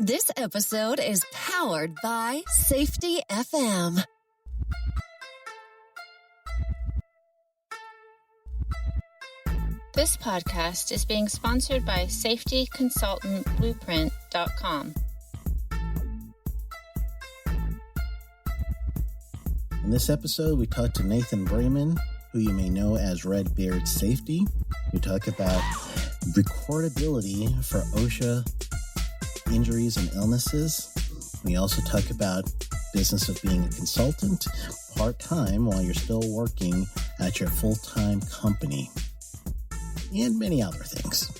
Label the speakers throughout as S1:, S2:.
S1: This episode is powered by Safety FM.
S2: This podcast is being sponsored by safetyconsultantblueprint.com.
S3: In this episode, we talk to Nathan Braymen, who you may know as Redbeard Safety. We talk about recordability for OSHA injuries and illnesses. We also talk about business of being a consultant part-time while you're still working at your full-time company, and many other things.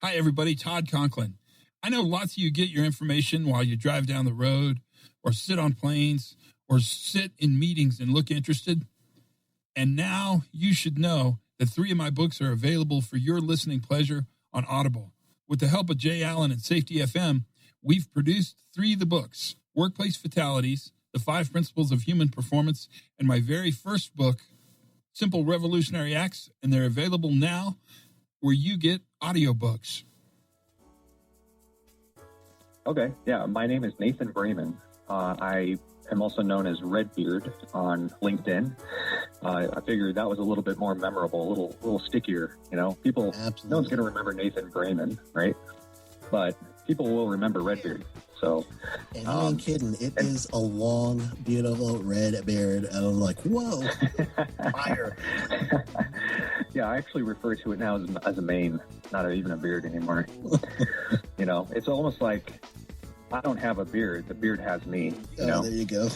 S4: Hi, everybody. Todd Conklin. I know lots of you get your information while you drive down the road or sit on planes or sit in meetings and look interested. And now you should know that 3 of my books are available for your listening pleasure on Audible. With the help of Jay Allen and Safety FM, we've produced 3 of the books: Workplace Fatalities, The 5 Principles of Human Performance, and my very first book, Simple Revolutionary Acts, and they're available now where you get audiobooks.
S5: Okay, yeah, my name is Nathan Braymen. I am also known as Redbeard on LinkedIn. I figured that was a little bit more memorable, a little stickier. You know, people,
S3: Absolutely.
S5: No one's going to remember Nathan Braymen, right? But people will remember Redbeard. So,
S3: And you ain't kidding. It is a long, beautiful red beard. And I'm like, whoa, fire.
S5: Yeah, I actually refer to it now as a mane, not even a beard anymore. You know, it's almost like I don't have a beard. The beard has me. You know?
S3: There you go.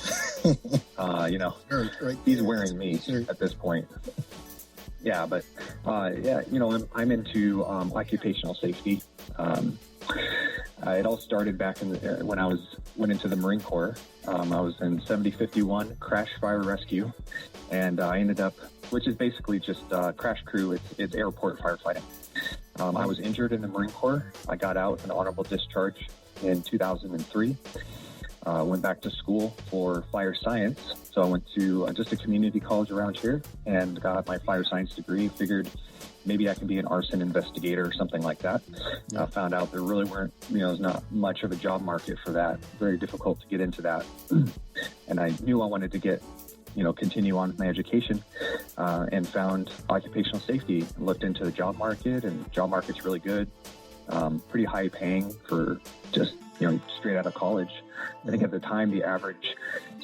S5: You know,
S3: right
S5: he's
S3: there.
S5: wearing me
S3: Sure.
S5: at this point. Yeah, but yeah, you know, I'm into occupational safety. It all started back when I went into the Marine Corps. I was in 7051 Crash Fire Rescue, and I ended up, which is basically just crash crew. It's airport firefighting. I was injured in the Marine Corps. I got out with an honorable discharge in 2003. Went back to school for fire science. So I went to just a community college around here and got my fire science degree. Figured maybe I can be an arson investigator or something like that.
S3: Yeah.
S5: Found out there really weren't, there's not much of a job market for that. Very difficult to get into that. And I knew I wanted to continue on with my education, and found occupational safety. Looked into the job market, and job market's really good. Pretty high paying for just, straight out of college. I think at the time, the average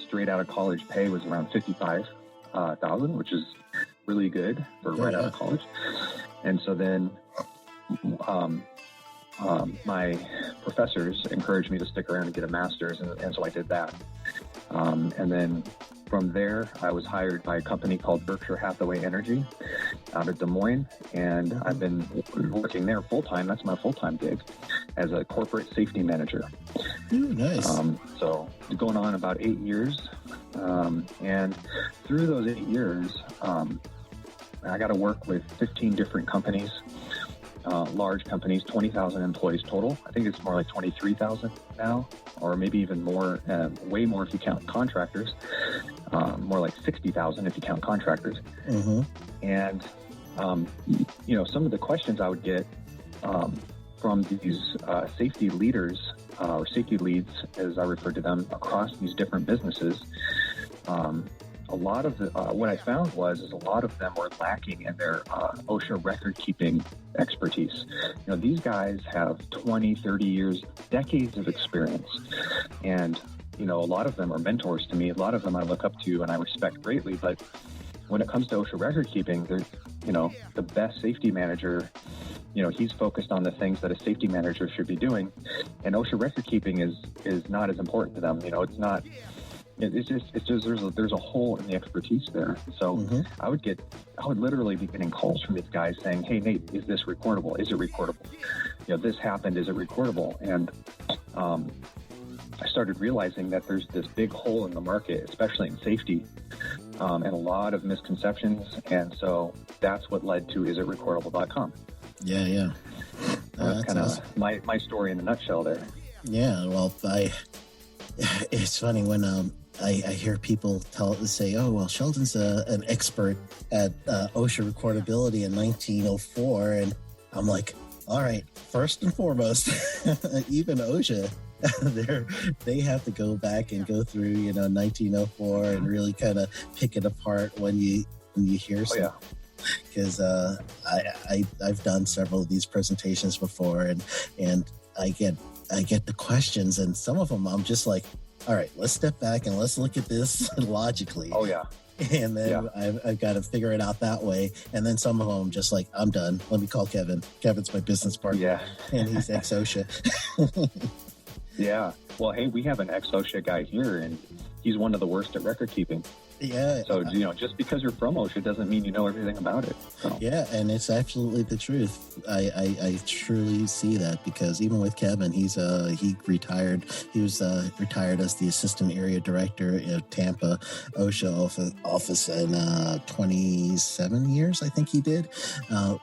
S5: straight out of college pay was around $55,000, which is really good for right out of college. And so then my professors encouraged me to stick around and get a master's, and so I did that. And then from there, I was hired by a company called Berkshire Hathaway Energy out of Des Moines, and I've been working there full-time. That's my full-time gig as a corporate safety manager.
S3: Ooh, nice.
S5: So going on about 8 years. And through those 8 years, I got to work with 15 different companies, large companies, 20,000 employees total. I think it's more like 23,000 now, or maybe even more, way more if you count contractors, more like 60,000 if you count contractors.
S3: Mm-hmm.
S5: And, some of the questions I would get from these safety leaders, or safety leads, as I refer to them, across these different businesses, a lot of what I found is a lot of them were lacking in their OSHA record-keeping expertise. These guys have 20, 30 years, decades of experience. And, a lot of them are mentors to me. A lot of them I look up to and I respect greatly. But when it comes to OSHA record-keeping, the best safety manager, he's focused on the things that a safety manager should be doing. And OSHA record-keeping is not as important to them. It's not... It's just there's a hole in the expertise there. So I would literally be getting calls from these guys saying, "Hey Nate, is this recordable? Is it recordable? This happened. Is it recordable?" And I started realizing that there's this big hole in the market, especially in safety, and a lot of misconceptions. And so that's what led to isitrecordable.com.
S3: Yeah.
S5: That's kind of
S3: awesome.
S5: my story in a nutshell there.
S3: Yeah, well, it's funny when I hear people say, "Oh, well, Sheldon's an expert at OSHA recordability in 1904," and I'm like, All right. First and foremost, even OSHA, they have to go back and go through, 1904 and really kind of pick it apart when you hear something. Because I've done several of these presentations before, and I get the questions, and some of them I'm just like, all right, let's step back and let's look at this logically.
S5: Oh yeah.
S3: And then I've got to figure it out that way. And then some of them I'm just like, I'm done. Let me call Kevin. Kevin's my business partner.
S5: Yeah.
S3: And he's ex-OSHA.
S5: Yeah. Well, hey, we have an ex-OSHA guy here, and he's one of the worst at record keeping.
S3: Yeah.
S5: So, just because you're from OSHA doesn't mean you know everything about it. So.
S3: Yeah, and it's absolutely the truth. I truly see that, because even with Kevin, he retired. He was retired as the assistant area director at Tampa OSHA office in 27 years, I think he did,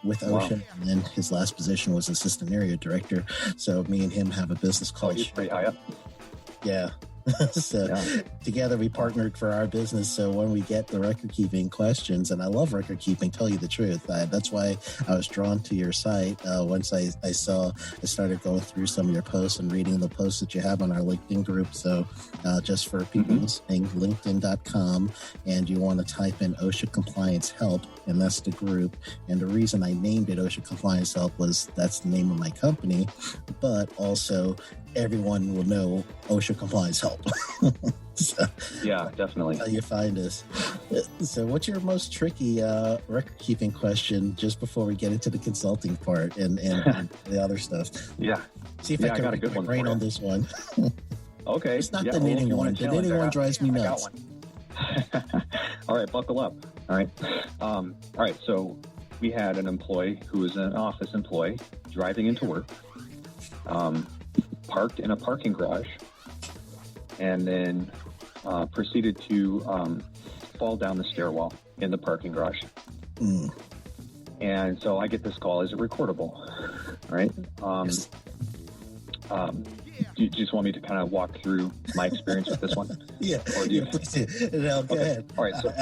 S3: with OSHA. Wow. And then his last position was assistant area director. So me and him have a business culture.
S5: He's pretty high up.
S3: Yeah. So together we partnered for our business. So when we get the record keeping questions, and I love record keeping, tell you the truth, that's why I was drawn to your site. Once I started going through some of your posts and reading the posts that you have on our LinkedIn group. So just for people listening, linkedin.com, and you want to type in OSHA Compliance Help, and that's the group. And the reason I named it OSHA Compliance Help was that's the name of my company, but also everyone will know OSHA Compliance Help. So,
S5: yeah, definitely.
S3: How you find us. So what's your most tricky record keeping question, just before we get into the consulting part and the other stuff?
S5: Yeah.
S3: See if I can make my brain on this one.
S5: Okay.
S3: It's not the knitting one. The knitting one drives me nuts.
S5: All right, buckle up. All right. All right, so we had an employee who was an office employee driving into work, parked in a parking garage, and then proceeded to fall down the stairwell in the parking garage. And so I get this call. Is it recordable? All right.
S3: Yes.
S5: Do you just want me to kind of walk through my experience with this one?
S3: Yeah.
S5: Or do you...
S3: Please do. No, go ahead.
S5: All right. So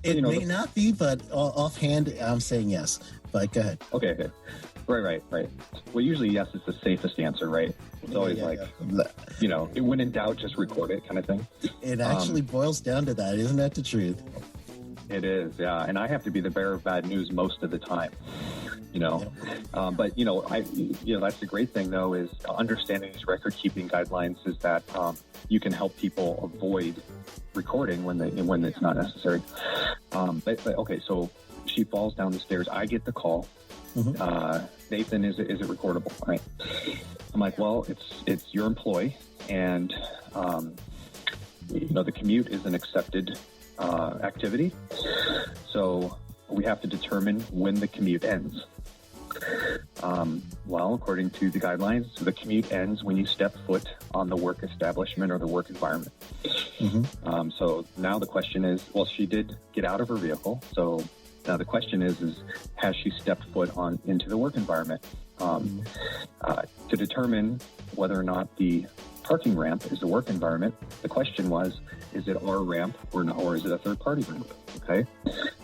S3: it may not be, but offhand, I'm saying yes. But go ahead.
S5: Okay. Right. Well, usually yes is the safest answer, right? It's always when in doubt, just record it, kind of thing.
S3: It actually boils down to that. Isn't that the truth?
S5: It is, yeah. And I have to be the bearer of bad news most of the time, But that's the great thing, though, is understanding these record keeping guidelines is that you can help people avoid recording when it's not necessary. But okay, so she falls down the stairs. I get the call. Nathan, is it recordable? Right. I'm like, well, it's your employee, and the commute is an accepted activity, so we have to determine when the commute ends. Well, according to the guidelines, the commute ends when you step foot on the work establishment or the work environment. So now the question is, well, she did get out of her vehicle, so now the question is has she stepped foot into the work environment? To determine whether or not the parking ramp is the work environment, the question was, is it our ramp or is it a third-party ramp? Okay.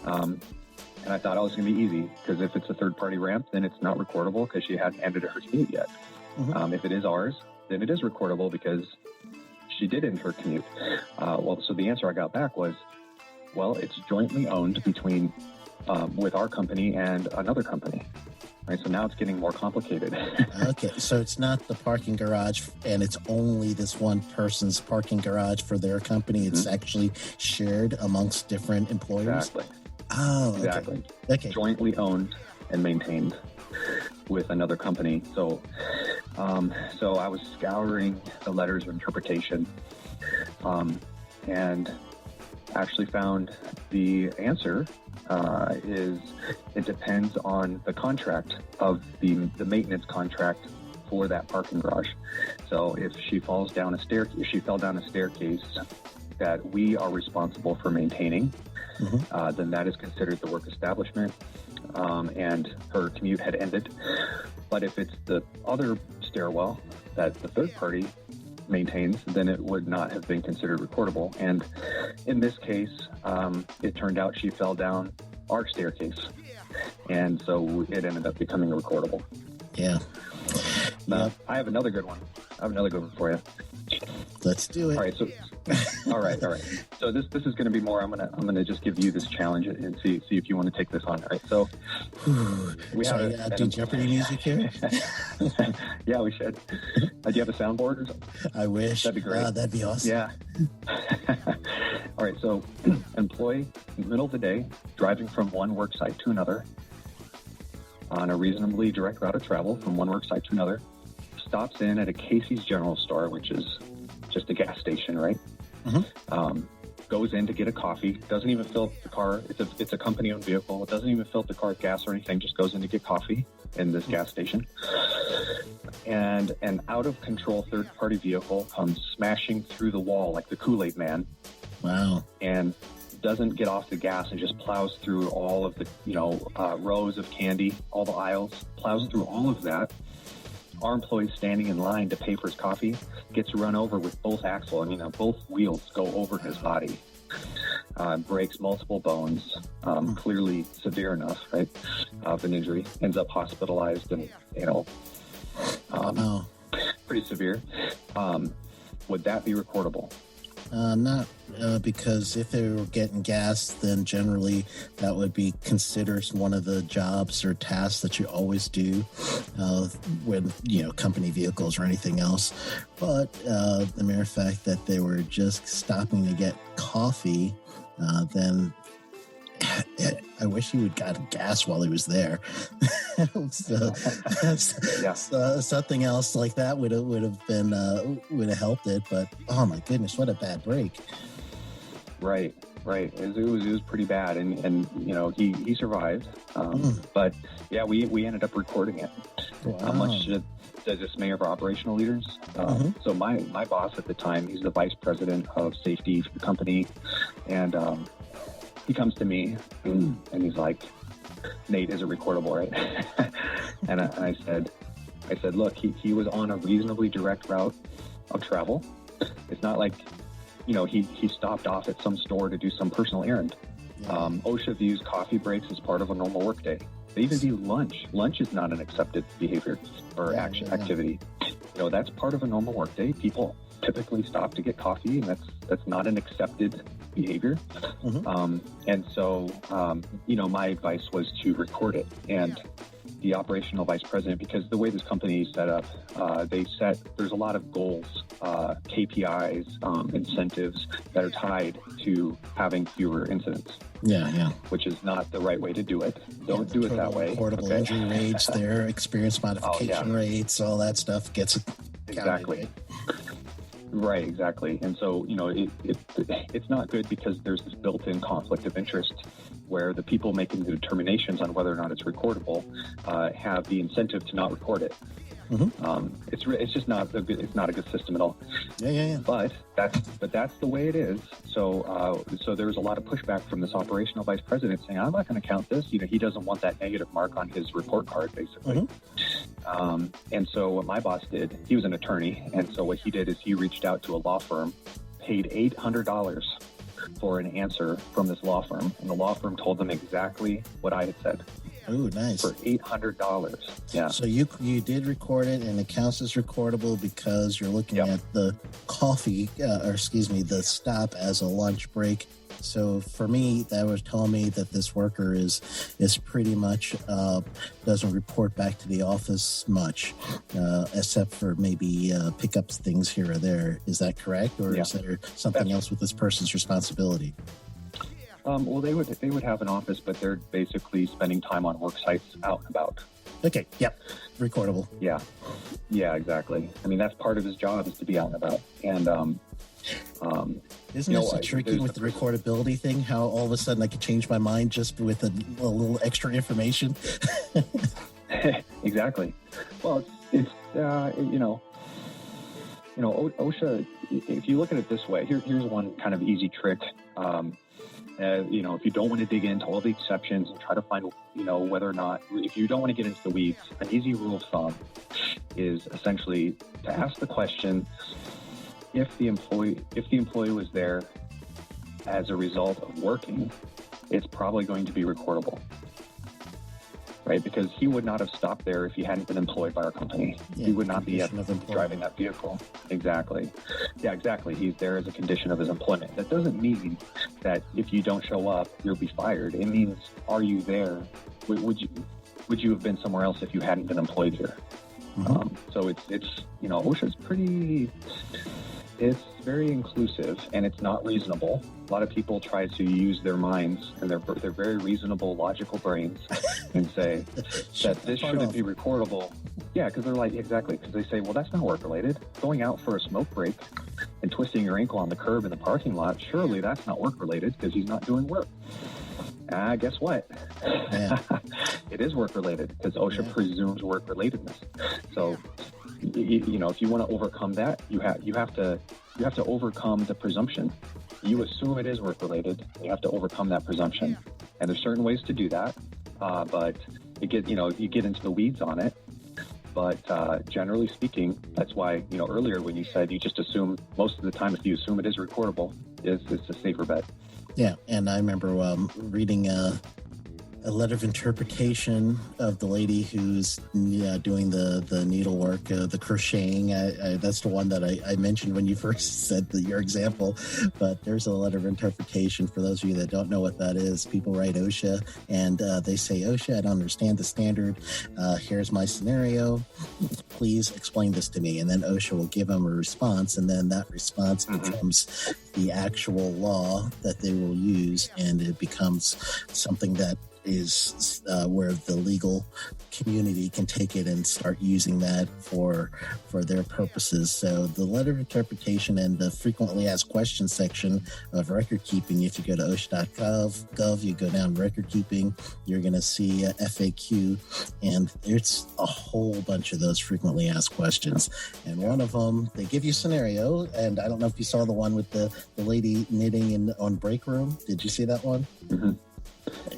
S5: And I thought it was going to be easy, because if it's a third-party ramp, then it's not recordable because she hadn't ended her commute yet. If it is ours, then it is recordable because she did end her commute. So the answer I got back was, well, it's jointly owned between with our company and another company. Right, so now it's getting more complicated.
S3: Okay, so it's not the parking garage, and it's only this one person's parking garage for their company. It's actually shared amongst different employers.
S5: Exactly.
S3: Oh,
S5: exactly.
S3: Okay.
S5: Jointly owned and maintained with another company. So I was scouring the letters of interpretation, and actually found the answer is it depends on the contract of the maintenance contract for that parking garage. So if she fell down a staircase that we are responsible for maintaining, then that is considered the work establishment, and her commute had ended. But if it's the other stairwell that the third party maintains, then it would not have been considered recordable. And in this case, it turned out she fell down our staircase, and so it ended up becoming recordable.
S3: Yeah.
S5: I have another good one. For you.
S3: Let's do it.
S5: All right. So, all right. So this is going to be more. I'm gonna just give you this challenge and see if you want to take this on. All right. So we have
S3: do Jeopardy music here.
S5: Yeah, we should. Do you have a soundboard or something?
S3: I wish.
S5: That'd be great.
S3: That'd be awesome.
S5: Yeah. All right. So employee in the middle of the day, driving from one work site to another on a reasonably direct route of travel from one work site to another, stops in at a Casey's General Store, which is just a gas station, right?
S3: Mm-hmm.
S5: Goes in to get a coffee, doesn't even fill up the car. It's a company-owned vehicle. It doesn't even fill up the car with gas or anything, just goes in to get coffee in this gas station. And an out-of-control third-party vehicle comes smashing through the wall like the Kool-Aid Man.
S3: Wow.
S5: And doesn't get off the gas and just plows through all of the, rows of candy, all the aisles, plows through all of that. Our employee standing in line to pay for his coffee gets run over with both axle. Both wheels go over his body. Breaks multiple bones, clearly severe enough, right, of an injury. Ends up hospitalized and, pretty severe. Would that be recordable?
S3: Not because if they were getting gas, then generally that would be considered one of the jobs or tasks that you always do with, company vehicles or anything else. But the mere fact that they were just stopping to get coffee, then I wish he would got gas while he was there. Something else like that would have helped it. But oh my goodness, what a bad break!
S5: Right. It was pretty bad, and he survived. But yeah, we ended up recording it.
S3: Wow.
S5: Much to the dismay of our operational leaders. So my boss at the time, he's the vice president of safety for the company, and he comes to me and he's like, "Nate, is it recordable, right?" and I said, "Look, he was on a reasonably direct route of travel. It's not like, he stopped off at some store to do some personal errand. OSHA views coffee breaks as part of a normal workday. They even view lunch. Lunch is not an accepted behavior or activity. That's part of a normal workday. People typically stop to get coffee, and that's not an accepted behavior. And so, my advice was to record it. And the operational vice president, because the way this company is set up, there's a lot of goals, KPIs, incentives that are tied to having fewer incidents.
S3: Yeah.
S5: Which is not the right way to do it. Don't do it that way.
S3: Reportable injury rates, their experience modification rates, all that stuff gets
S5: exactly. Right, exactly. And so, it's not good because there's this built-in conflict of interest where the people making the determinations on whether or not it's recordable have the incentive to not record it. It's just not a good system at all.
S3: Yeah.
S5: But that's the way it is. So there's a lot of pushback from this operational vice president saying, "I'm not going to count this." He doesn't want that negative mark on his report card, basically. And so what my boss did, he was an attorney, and so what he did is he reached out to a law firm, paid $800 for an answer from this law firm, and the law firm told them exactly what I had said.
S3: Oh, nice.
S5: For $800. Yeah.
S3: So you did record it, and it counts as recordable because you're looking at the the stop as a lunch break. So for me, that was telling me that this worker is pretty much doesn't report back to the office much, except for maybe pick up things here or there. Is that correct, or is there something else with this person's responsibility?
S5: Well, they would have an office, but they're basically spending time on work sites out and about.
S3: Okay. Yep. Recordable.
S5: Yeah, exactly. I mean, that's part of his job is to be out and about. And
S3: isn't it so tricky with the recordability thing? How all of a sudden I could change my mind just with a little extra information?
S5: Exactly. Well, it's OSHA. If you look at it this way, here's one kind of easy trick. If you don't want to dig into all the exceptions and try to find, whether or not, if you don't want to get into the weeds, an easy rule of thumb is essentially to ask the question, if the employee was there as a result of working, it's probably going to be recordable. right? Because he would not have stopped there if he hadn't been employed by our company.
S3: Yeah,
S5: he would not be
S3: condition
S5: driving that vehicle. Exactly. Yeah, exactly. He's there as a condition of his employment. That doesn't mean that if you don't show up, you'll be fired. It means, are you there? Would you have been somewhere else if you hadn't been employed here? So it's OSHA's it's very inclusive, and it's not reasonable. A lot of people try to use their minds and their very reasonable, logical brains and say that this shouldn't be recordable. Yeah, because they're like, exactly, because they say, well, that's not work-related. Going out for a smoke break and twisting your ankle on the curb in the parking lot, surely that's not work-related because he's not doing work. Guess what?
S3: Yeah.
S5: It is work-related because OSHA presumes work-relatedness. So, if you want to overcome that, you have to overcome the presumption. You assume it is work-related. You have to overcome that presumption, and there's certain ways to do that. But you get into the weeds on it. But generally speaking, that's why earlier when you said you just assume, most of the time if you assume it is recordable, it's a safer bet.
S3: Yeah, and I remember reading a letter of interpretation of the lady who's doing the needlework, the crocheting. That's the one that I mentioned when you first said your example. But there's a letter of interpretation for those of you that don't know what that is. People write OSHA and they say, OSHA, I don't understand the standard. Here's my scenario. Please explain this to me. And then OSHA will give them a response, and then that response becomes the actual law that they will use, and it becomes something that is where the legal community can take it and start using that for their purposes. So the letter of interpretation and the frequently asked questions section of record keeping, if you go to OSHA.gov, you go down record keeping, you're going to see FAQ, and it's a whole bunch of those frequently asked questions. And one of them, they give you a scenario, and I don't know if you saw the one with the lady knitting on break room. Did you see that one?
S5: Mm-hmm.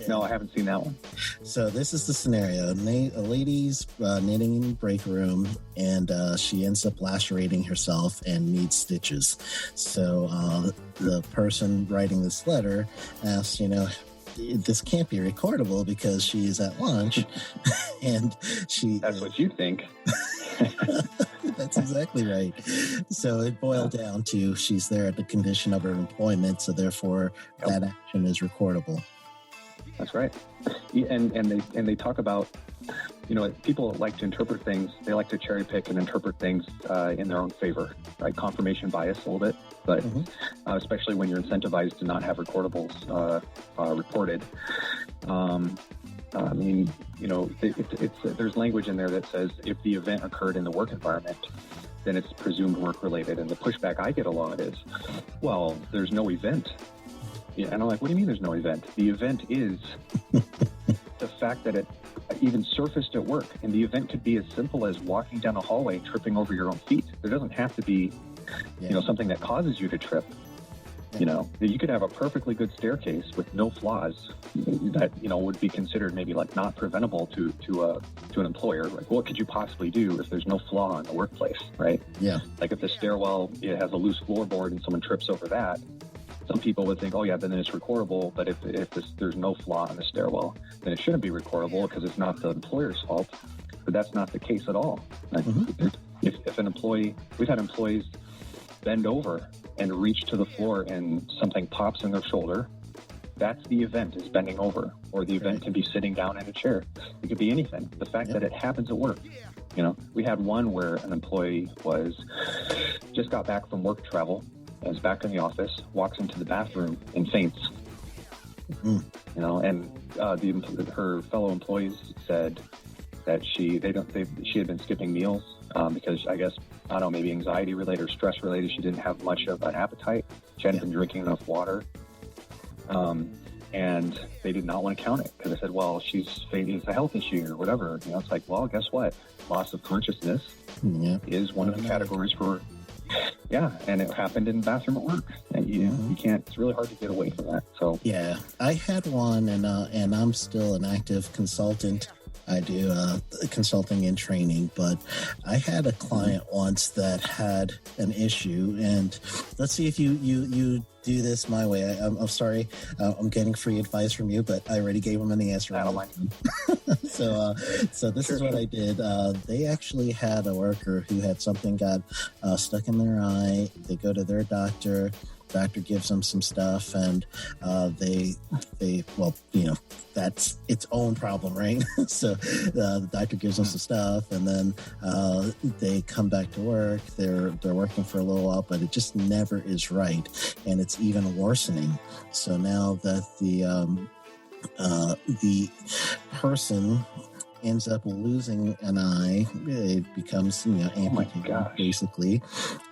S5: No, I haven't seen that one.
S3: So this is the scenario. A lady's knitting in the break room, and she ends up lacerating herself and needs stitches. So the person writing this letter asks, this can't be recordable because she is at lunch, and she...
S5: That's what you think.
S3: That's exactly right. So it boiled down to she's there at the condition of her employment, so therefore that action is recordable.
S5: That's right. And they talk about, people like to interpret things. They like to cherry pick and interpret things in their own favor, right? Confirmation bias a little bit, but especially when you're incentivized to not have recordables reported. There's language in there that says if the event occurred in the work environment, then it's presumed work-related. And the pushback I get a lot is, well, there's no event. Yeah, and I'm like, what do you mean there's no event? The event is the fact that it even surfaced at work. And the event could be as simple as walking down a hallway, tripping over your own feet. There doesn't have to be, something that causes you to trip. You could have a perfectly good staircase with no flaws that, would be considered maybe like not preventable to an employer. Like, what could you possibly do if there's no flaw in the workplace, right? Yeah. Like if the stairwell has a loose floorboard and someone trips over that, some people would think, oh yeah, then it's recordable. But if there's no flaw in the stairwell, then it shouldn't be recordable because it's not the employer's fault. But that's not the case at all. Like, if an employee, we've had employees bend over and reach to the floor and something pops in their shoulder, that's the event, is bending over. Or the event can be sitting down in a chair. It could be anything. The fact that it happens at work. We had one where an employee just got back from work travel, is back in the office, walks into the bathroom and faints. Her fellow employees said that she had been skipping meals because I guess, I don't know, maybe anxiety related or stress related. She didn't have much of an appetite. She hadn't been drinking enough water. And they did not want to count it because they said, well, she's fainting, it's a health issue or whatever. It's like, well, guess what? Loss of consciousness is one of the categories for... Yeah, and it happened in the bathroom at work. And you can't. It's really hard to get away from that. So
S3: yeah, I had one, and I'm still an active consultant I do consulting and training, but I had a client once that had an issue, and let's see if you do this my way. I'm sorry, I'm getting free advice from you, but I already gave them an answer.
S5: I don't mind.
S3: So this is what I did. They actually had a worker who had something got stuck in their eye. They go to their doctor. Doctor gives them some stuff, and they well, that's its own problem, right? So the doctor gives them some stuff, and then they come back to work. They're working for a little while, but it just never is right, and it's even worsening. So now that the person ends up losing an eye, it becomes amputated, basically.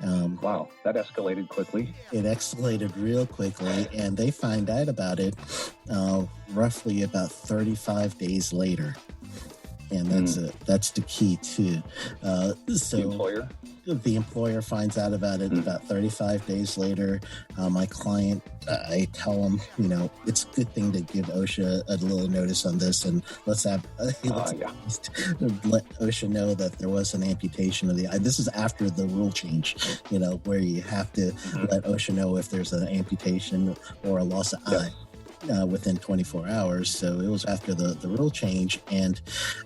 S5: Wow, that escalated quickly.
S3: It escalated real quickly, and they find out about it roughly about 35 days later. And that's the key too. The employer finds out about it about 35 days later. My client, I tell him, it's a good thing to give OSHA a little notice on this, and let's let OSHA know that there was an amputation of the eye. This is after the rule change, where you have to let OSHA know if there's an amputation or a loss of eye. Within 24 hours. So it was after the rule change, and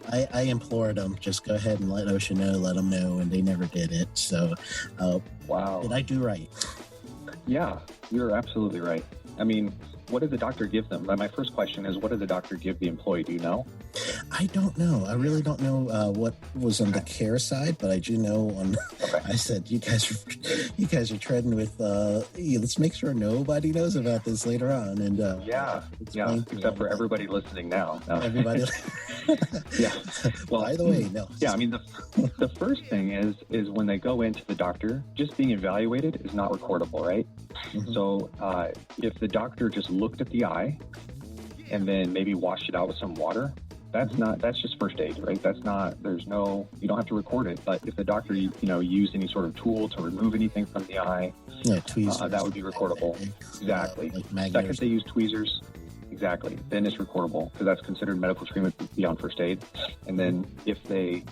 S3: I implored them, just go ahead and let OSHA know, let them know, and they never did it. So
S5: wow,
S3: did I do right?
S5: Yeah, you're absolutely right. I mean, what did the doctor give them? My first question is, what did the doctor give the employee? Do you know?
S3: I don't know. I really don't know what was on the care side, but I do know I said, you guys are treading with, let's make sure nobody knows about this later on. And
S5: except for everybody listening now. No.
S3: Everybody.
S5: Yeah. Well,
S3: by the way, no.
S5: Yeah, I mean, the first thing is when they go into the doctor, just being evaluated is not recordable, right? Mm-hmm. So if the doctor just looked at the eye and then maybe washed it out with some water, that's just first aid, right? You don't have to record it. But if the doctor, used any sort of tool to remove anything from the eye, tweezers, that would be recordable. Exactly. Second, they use tweezers. Exactly. Then it's recordable because that's considered medical treatment beyond first aid. And then if they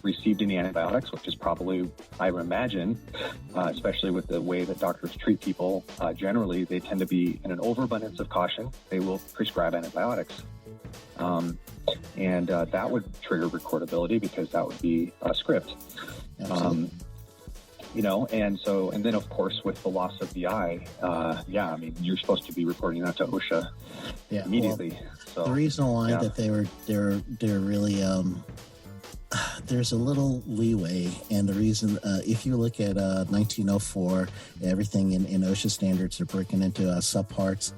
S5: received any antibiotics, which is probably, I would imagine, especially with the way that doctors treat people, generally they tend to be in an overabundance of caution. They will prescribe antibiotics. And that would trigger recordability because that would be a script. And then of course with the loss of the eye, you're supposed to be reporting that to OSHA immediately. So
S3: the reason why that they're really there's a little leeway, and the reason if you look at 1904, everything in OSHA standards are broken into subparts.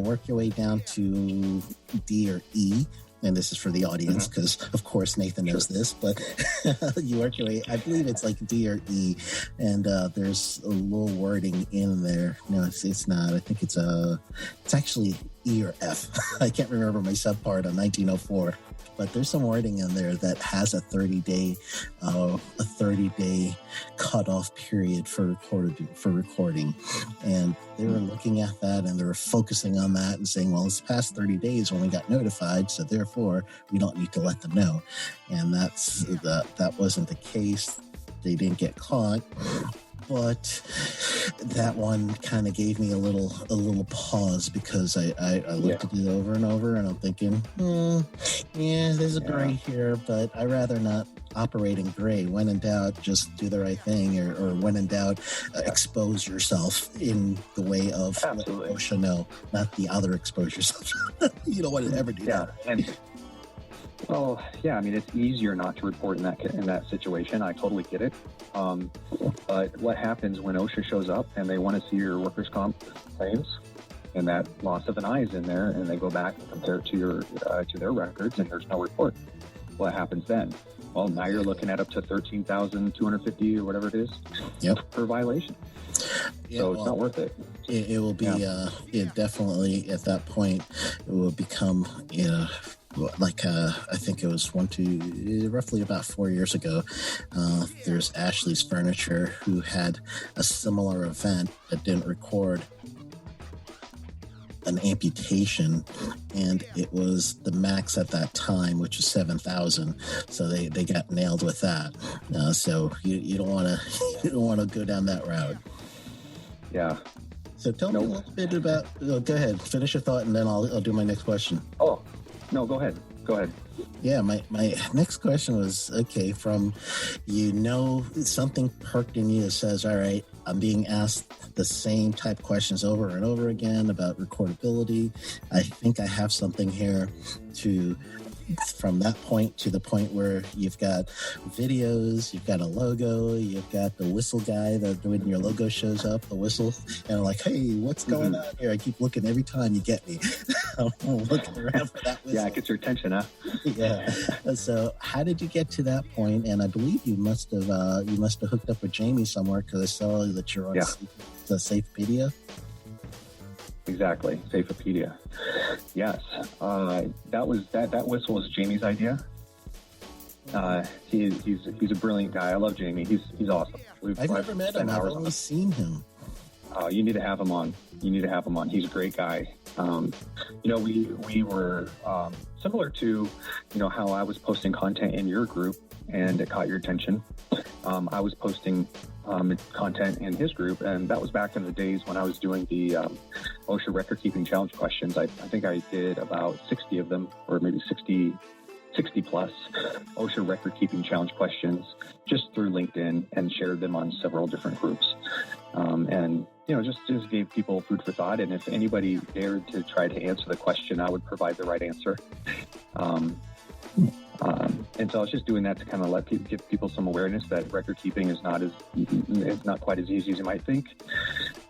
S3: Work your way down to D or E. And this is for the audience because, of course, Nathan knows this, but you work your way, I believe it's like D or E, and there's a little wording in there. No, it's not. I think it's actually E or F. I can't remember my subpart on 1904, but there's some wording in there that has a 30-day cutoff period for recording. And they were looking at that and they were focusing on that and saying, well, it's past 30 days when we got notified, so therefore we don't need to let them know. And that wasn't the case. They didn't get caught. But that one kind of gave me a little pause because I looked at it over and over and I'm thinking, there's a gray here, but I'd rather not operate in gray. When in doubt, just do the right thing, or when in doubt, expose yourself in the way of let OSHA know, not the other expose yourself. You don't want to ever do that.
S5: Well, I mean, it's easier not to report in that situation. I totally get it. But what happens when OSHA shows up and they want to see your workers' comp claims, and that loss of an eye is in there, and they go back and compare it to their records, and there's no report? What happens then? Well, now you're looking at up to $13,250 or whatever it is per violation. So it's not worth it.
S3: It will be. It definitely at that point it will become. I think it was roughly about 4 years ago, there's Ashley's Furniture who had a similar event that didn't record. an amputation, and it was the max at that time, which was 7,000. So they got nailed with that. So you don't want to go down that route.
S5: Yeah.
S3: So tell me a little bit about. Go ahead, finish your thought, and then I'll do my next question.
S5: Oh, no, go ahead.
S3: Yeah, my next question was, okay, from something perked in you that says, all right, I'm being asked the same type questions over and over again about recordability. I think I have something here from that point to the point where you've got videos, you've got a logo, you've got the whistle guy that when your logo shows up, the whistle, and I'm like, hey, what's going on here? I keep looking every time you get me. I'm looking around for that whistle.
S5: Yeah, it gets your attention, huh?
S3: Yeah. So how did you get to that point? And I believe you must have hooked up with Jamie somewhere, because I saw that you're on the Safepedia.
S5: Exactly, Safepedia. Yes, that whistle was Jamie's idea. He's a brilliant guy. I love Jamie. He's awesome.
S3: I've never met him. I've only seen him.
S5: You need to have him on. He's a great guy. We were similar to, how I was posting content in your group and it caught your attention. I was posting content in his group, and that was back in the days when I was doing the OSHA record keeping challenge questions. I think I did about 60 of them, or maybe 60 plus OSHA record keeping challenge questions just through LinkedIn, and shared them on several different groups. And just gave people food for thought. And if anybody dared to try to answer the question, I would provide the right answer. And so I was just doing that to kind of give people some awareness that record keeping is not quite as easy as you might think.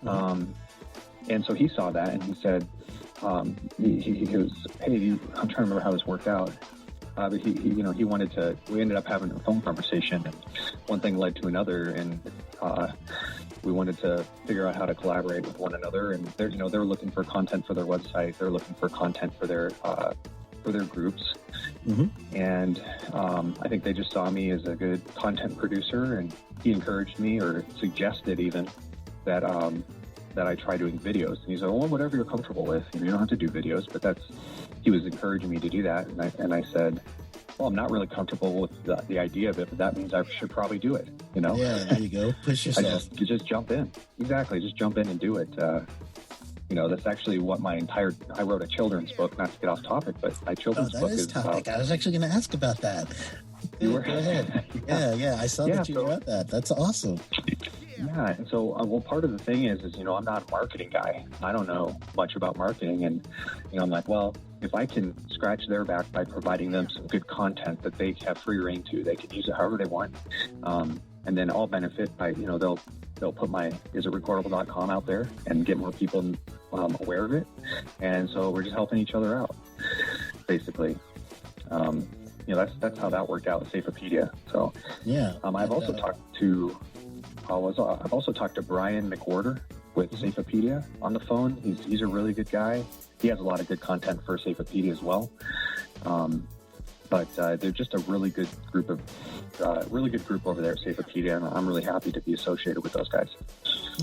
S5: And so he saw that, and he said, he goes, hey, I'm trying to remember how this worked out. But he wanted to, we ended up having a phone conversation, and one thing led to another, and we wanted to figure out how to collaborate with one another. And they're looking for content for their website. They're looking for content for their groups. And I think they just saw me as a good content producer, and he encouraged me, or suggested even, that I try doing videos. And he said, well, whatever you're comfortable with. You don't have to do videos, but he was encouraging me to do that. And I said, well, I'm not really comfortable with the idea of it, but that means I should probably do it, Yeah,
S3: there you go. Push yourself.
S5: Just jump in. Exactly. Just jump in and do it. That's actually what I wrote a children's book, not to get off topic, but my children's book is
S3: topic. I was actually going to ask about that. Go ahead. Yeah. I saw that you wrote that. That's awesome.
S5: Yeah. And so, part of the thing is, I'm not a marketing guy. I don't know much about marketing. And, I'm like, well, if I can scratch their back by providing them some good content that they have free reign to, they can use it however they want. And then I'll benefit by, they'll put my isitrecordable.com out there and get more people aware of it. And so we're just helping each other out, basically. That's how that worked out with Safepedia. So yeah, I've also talked to Brian McWhorter with Safepedia on the phone. He's a really good guy. He has a lot of good content for Safepedia as well. But they're just a really good group over there at Safepedia, and I'm really happy to be associated with those guys.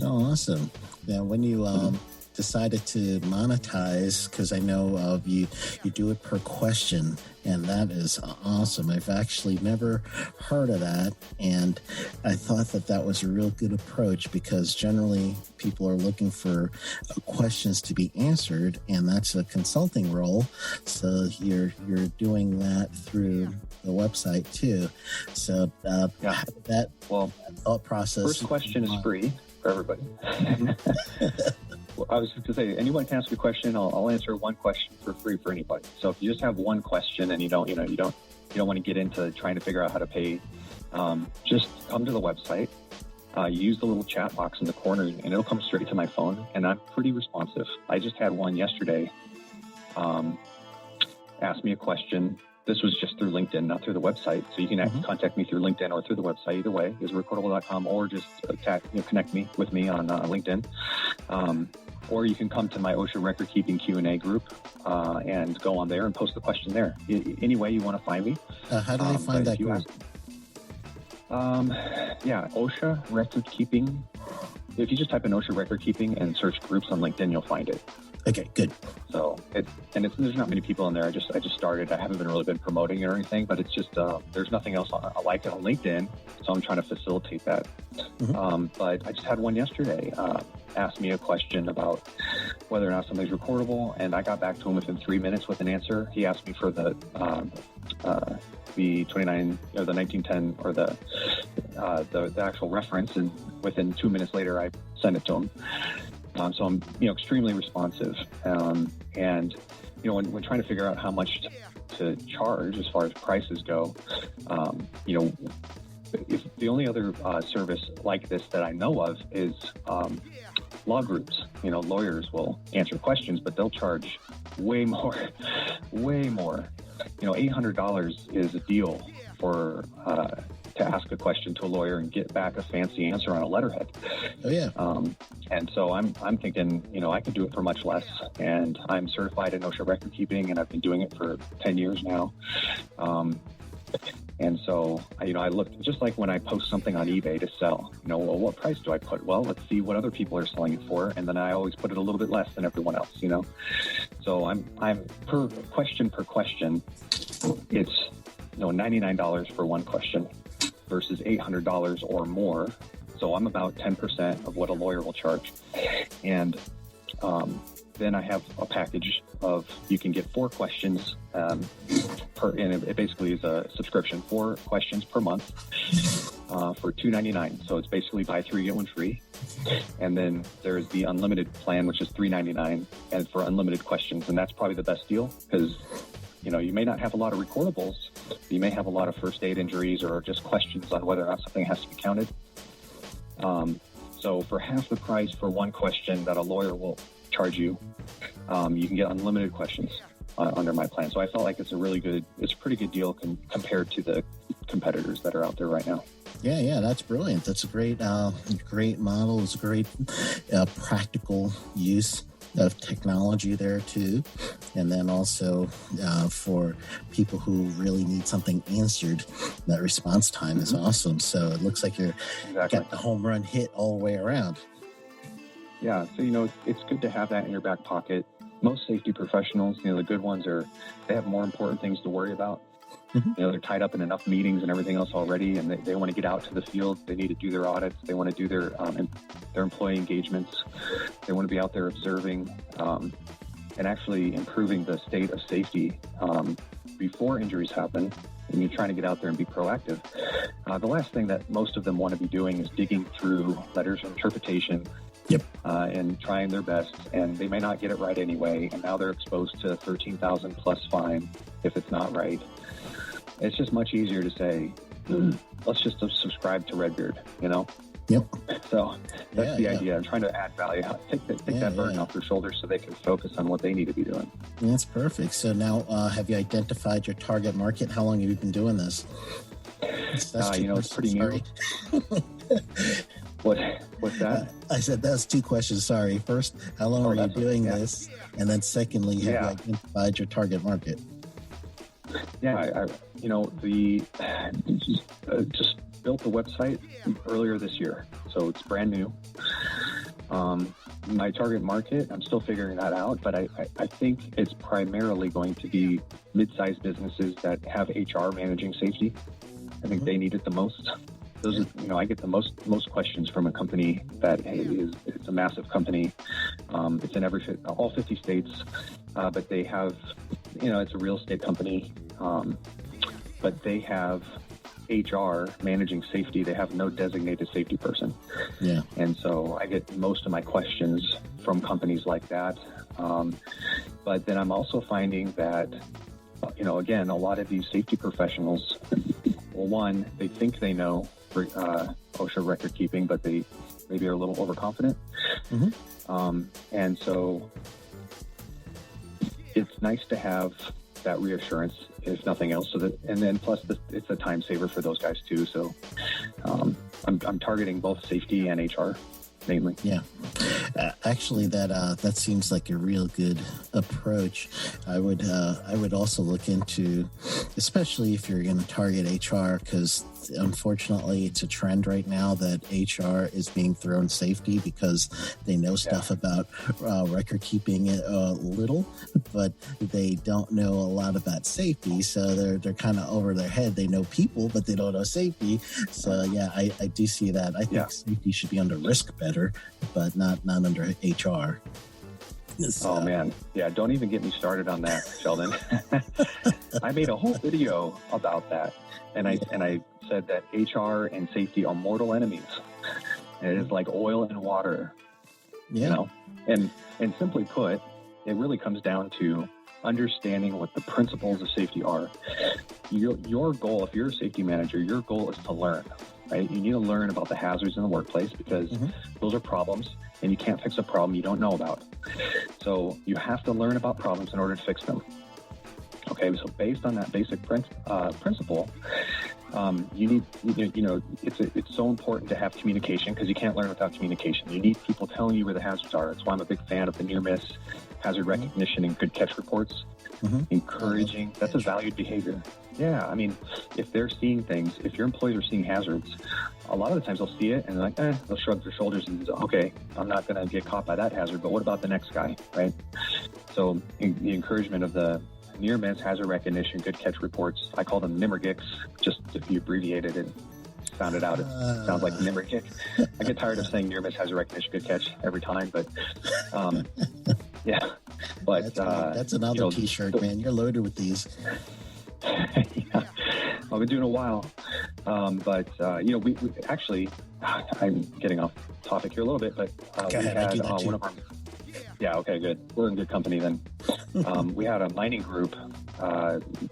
S3: Oh, awesome! Yeah, when you decided to monetize, because I know of you do it per question, and that is awesome. I've actually never heard of that, and I thought that was a real good approach, because generally people are looking for questions to be answered, and that's a consulting role. So you're doing that through the website too. So that thought process.
S5: First question is free for everybody. I was going to say, anyone can ask a question. I'll answer one question for free for anybody. So if you just have one question and you don't want to get into trying to figure out how to pay, just come to the website. Use the little chat box in the corner, and it'll come straight to my phone. And I'm pretty responsive. I just had one yesterday. Ask me a question. This was just through LinkedIn, not through the website. So you can contact me through LinkedIn or through the website. Either way, is recordable.com, or just connect with me on LinkedIn. Or you can come to my OSHA record keeping Q&A group and go on there and post the question there. Any way you want to find me.
S3: How do they find that group?
S5: OSHA record keeping. If you just type in OSHA record keeping and search groups on LinkedIn, you'll find it.
S3: Okay, good.
S5: So there's not many people in there. I just started. I haven't really been promoting it or anything, but it's just there's nothing else like it on LinkedIn, so I'm trying to facilitate that.
S3: Mm-hmm.
S5: But I just had one yesterday. Asked me a question about whether or not something's recordable, and I got back to him within 3 minutes with an answer. He asked me for the 29 or the 1910 or the actual reference, and within 2 minutes later, I sent it to him. So I'm, extremely responsive. And, when trying to figure out how much to charge as far as prices go, if the only other service like this that I know of is law groups. Lawyers will answer questions, but they'll charge way more. $800 is a deal for to ask a question to a lawyer and get back a fancy answer on a letterhead.
S3: Oh yeah.
S5: And so I'm thinking, I could do it for much less. And I'm certified in OSHA record keeping, and I've been doing it for 10 years now. And so, I looked, just like when I post something on eBay to sell, well, what price do I put? Well, let's see what other people are selling it for. And then I always put it a little bit less than everyone else, So I'm per question, it's, $99 for one question versus $800 or more. So I'm about 10% of what a lawyer will charge. And then I have a package of, you can get 4 questions and it basically is a subscription, 4 questions per month for $2.99. So it's basically buy 3, get 1 free. And then there's the unlimited plan, which is $3.99 and for unlimited questions. And that's probably the best deal because, you may not have a lot of recordables. You may have a lot of first aid injuries or just questions on whether or not something has to be counted. So for half the price for one question that a lawyer will charge you, you can get unlimited questions under my plan. So I felt like it's a pretty good deal compared to the competitors that are out there right now.
S3: Yeah, that's brilliant. That's a great model. It's a great practical use of technology there too. And then also for people who really need something answered, that response time is awesome. So it looks like you're got the home run hit all the way around.
S5: Yeah, so it's good to have that in your back pocket. Most safety professionals, the good ones they have more important things to worry about. Mm-hmm. They're tied up in enough meetings and everything else already, and they want to get out to the field. They need to do their audits. They want to do their employee engagements. They want to be out there observing and actually improving the state of safety before injuries happen. And you're trying to get out there and be proactive. The last thing that most of them want to be doing is digging through letters of interpretation.
S3: Yep.
S5: And trying their best, and they may not get it right anyway, and now they're exposed to $13,000 plus fine if it's not right. It's just much easier to say, let's just subscribe to Redbeard,
S3: Yep.
S5: So that's the idea. I'm trying to add value. Take that burden off their shoulders so they can focus on what they need to be doing.
S3: That's perfect. So now, have you identified your target market? How long have you been doing this?
S5: It's pretty new. What's that?
S3: I said that's 2 questions. Sorry. First, how long are you doing this? And then secondly, have you identified your target market?
S5: Yeah, just built the website earlier this year, so it's brand new. My target market, I'm still figuring that out, but I think it's primarily going to be mid-sized businesses that have HR managing safety. I think they need it the most. Those are, I get the most questions from a company that it's a massive company. It's in all 50 states, but they have, it's a real estate company, but they have HR managing safety. They have no designated safety person.
S3: Yeah.
S5: And so I get most of my questions from companies like that. But then I'm also finding that, again, a lot of these safety professionals, well, one, they think they know OSHA record keeping, but they maybe are a little overconfident. Mm-hmm. And so it's nice to have that reassurance, if nothing else. And then plus it's a time saver for those guys too. So I'm targeting both safety and HR mainly.
S3: Yeah. Actually, that seems like a real good approach. I would also look into especially if you're going to target HR, because unfortunately it's a trend right now that HR is being thrown safety because they know stuff about record keeping little, but they don't know a lot about safety. So they're kind of over their head. They know people, but they don't know safety. So yeah, I do see that. I think safety should be under risk better, but not under HR.
S5: Oh man, yeah! Don't even get me started on that, Sheldon. I made a whole video about that, and I said that HR and safety are mortal enemies. And it is like oil and water, you know. And simply put, it really comes down to understanding what the principles of safety are. Your goal, if you're a safety manager, your goal is to learn. Right? You need to learn about the hazards in the workplace because those are problems, and you can't fix a problem you don't know about. So you have to learn about problems in order to fix them. Okay, so based on that basic principle, you need, it's so important to have communication because you can't learn without communication. You need people telling you where the hazards are. That's why I'm a big fan of the near-miss hazard recognition and good catch reports. Encouraging, that's a valued behavior. Yeah, I mean, if they're seeing things, if your employees are seeing hazards, a lot of the times they'll see it and they're like, they'll shrug their shoulders and say, okay, I'm not going to get caught by that hazard, but what about the next guy, right? So the encouragement of the near-miss hazard recognition, good catch reports, I call them NIMRGICs, just if you abbreviated it, found it out, it sounds like NIMRGIC. I get tired of saying near-miss hazard recognition, good catch every time, but yeah. But
S3: that's another T-shirt, man. You're loaded with these.
S5: Yeah, I've been doing a while, but we actually, I'm getting off topic here a little bit, but we had one of our. Yeah, okay, good. We're in good company then. We had a mining group,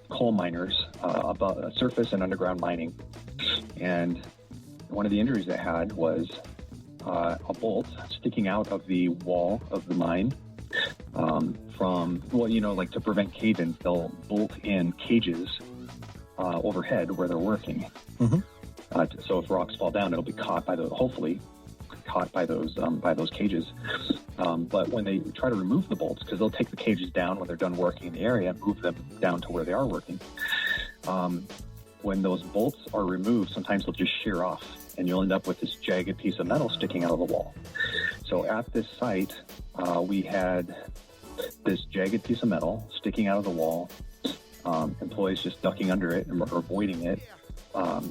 S5: coal miners, about surface and underground mining, and one of the injuries they had was a bolt sticking out of the wall of the mine. To prevent cave-ins, they'll bolt in cages overhead where they're working. So if rocks fall down, it'll be caught by hopefully caught by those cages. But when they try to remove the bolts, because they'll take the cages down when they're done working in the area and move them down to where they are working. When those bolts are removed, sometimes they'll just shear off, and you'll end up with this jagged piece of metal sticking out of the wall. So at this site, we had this jagged piece of metal sticking out of the wall, employees just ducking under it or avoiding it.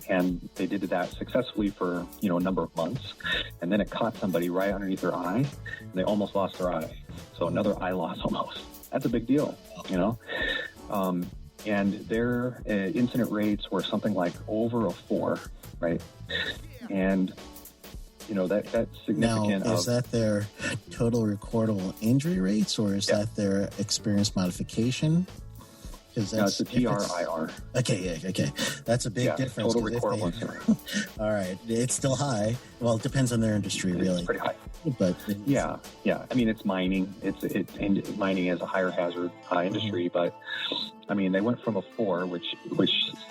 S5: And they did that successfully for, a number of months. And then it caught somebody right underneath their eye, and they almost lost their eye. So another eye loss almost. That's a big deal, and their incident rates were something like over a 4, right? And that's significant.
S3: Now, is that their total recordable injury rates, or is that their experience modification?
S5: Because it's a TRIR.
S3: Okay. That's a big difference.
S5: Total recordable injury.
S3: All right. It's still high. Well, it depends on their industry, really.
S5: It's pretty high.
S3: But
S5: yeah. I mean, it's mining. And mining is a higher hazard industry, but I mean, they went from a 4, which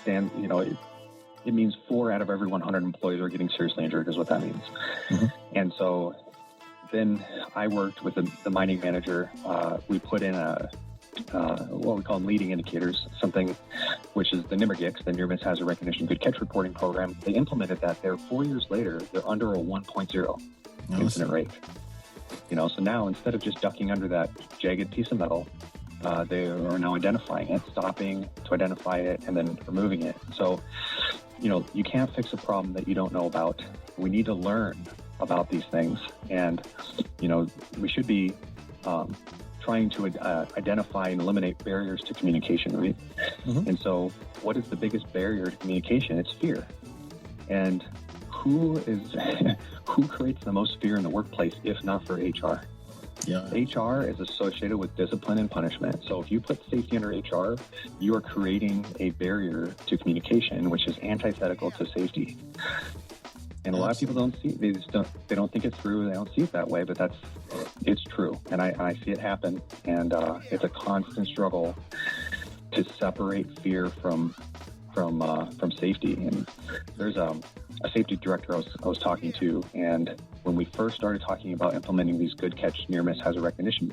S5: stands, it means 4 out of every 100 employees are getting seriously injured, is what that means. And so then I worked with the mining manager. We put in what we call leading indicators, something which is the NIMRGICs, the near-miss hazard recognition good catch reporting program. They implemented that there 4 years later. They're under a 1.0 incident rate. So now instead of just ducking under that jagged piece of metal, they are now identifying it, stopping to identify it, and then removing it. So, you can't fix a problem that you don't know about. We need to learn about these things, and we should be trying to identify and eliminate barriers to communication, right? And so what is the biggest barrier to communication? It's fear. And who creates the most fear in the workplace, if not for HR? Yeah. HR is associated with discipline and punishment. So if you put safety under HR, you are creating a barrier to communication, which is antithetical to safety. And a lot of people don't see it. They don't think it's true. They don't see it that way, but it's true. And I see it happen. And it's a constant struggle to separate fear from safety. And there's a safety director I was talking to, and when we first started talking about implementing these good catch near miss hazard recognition,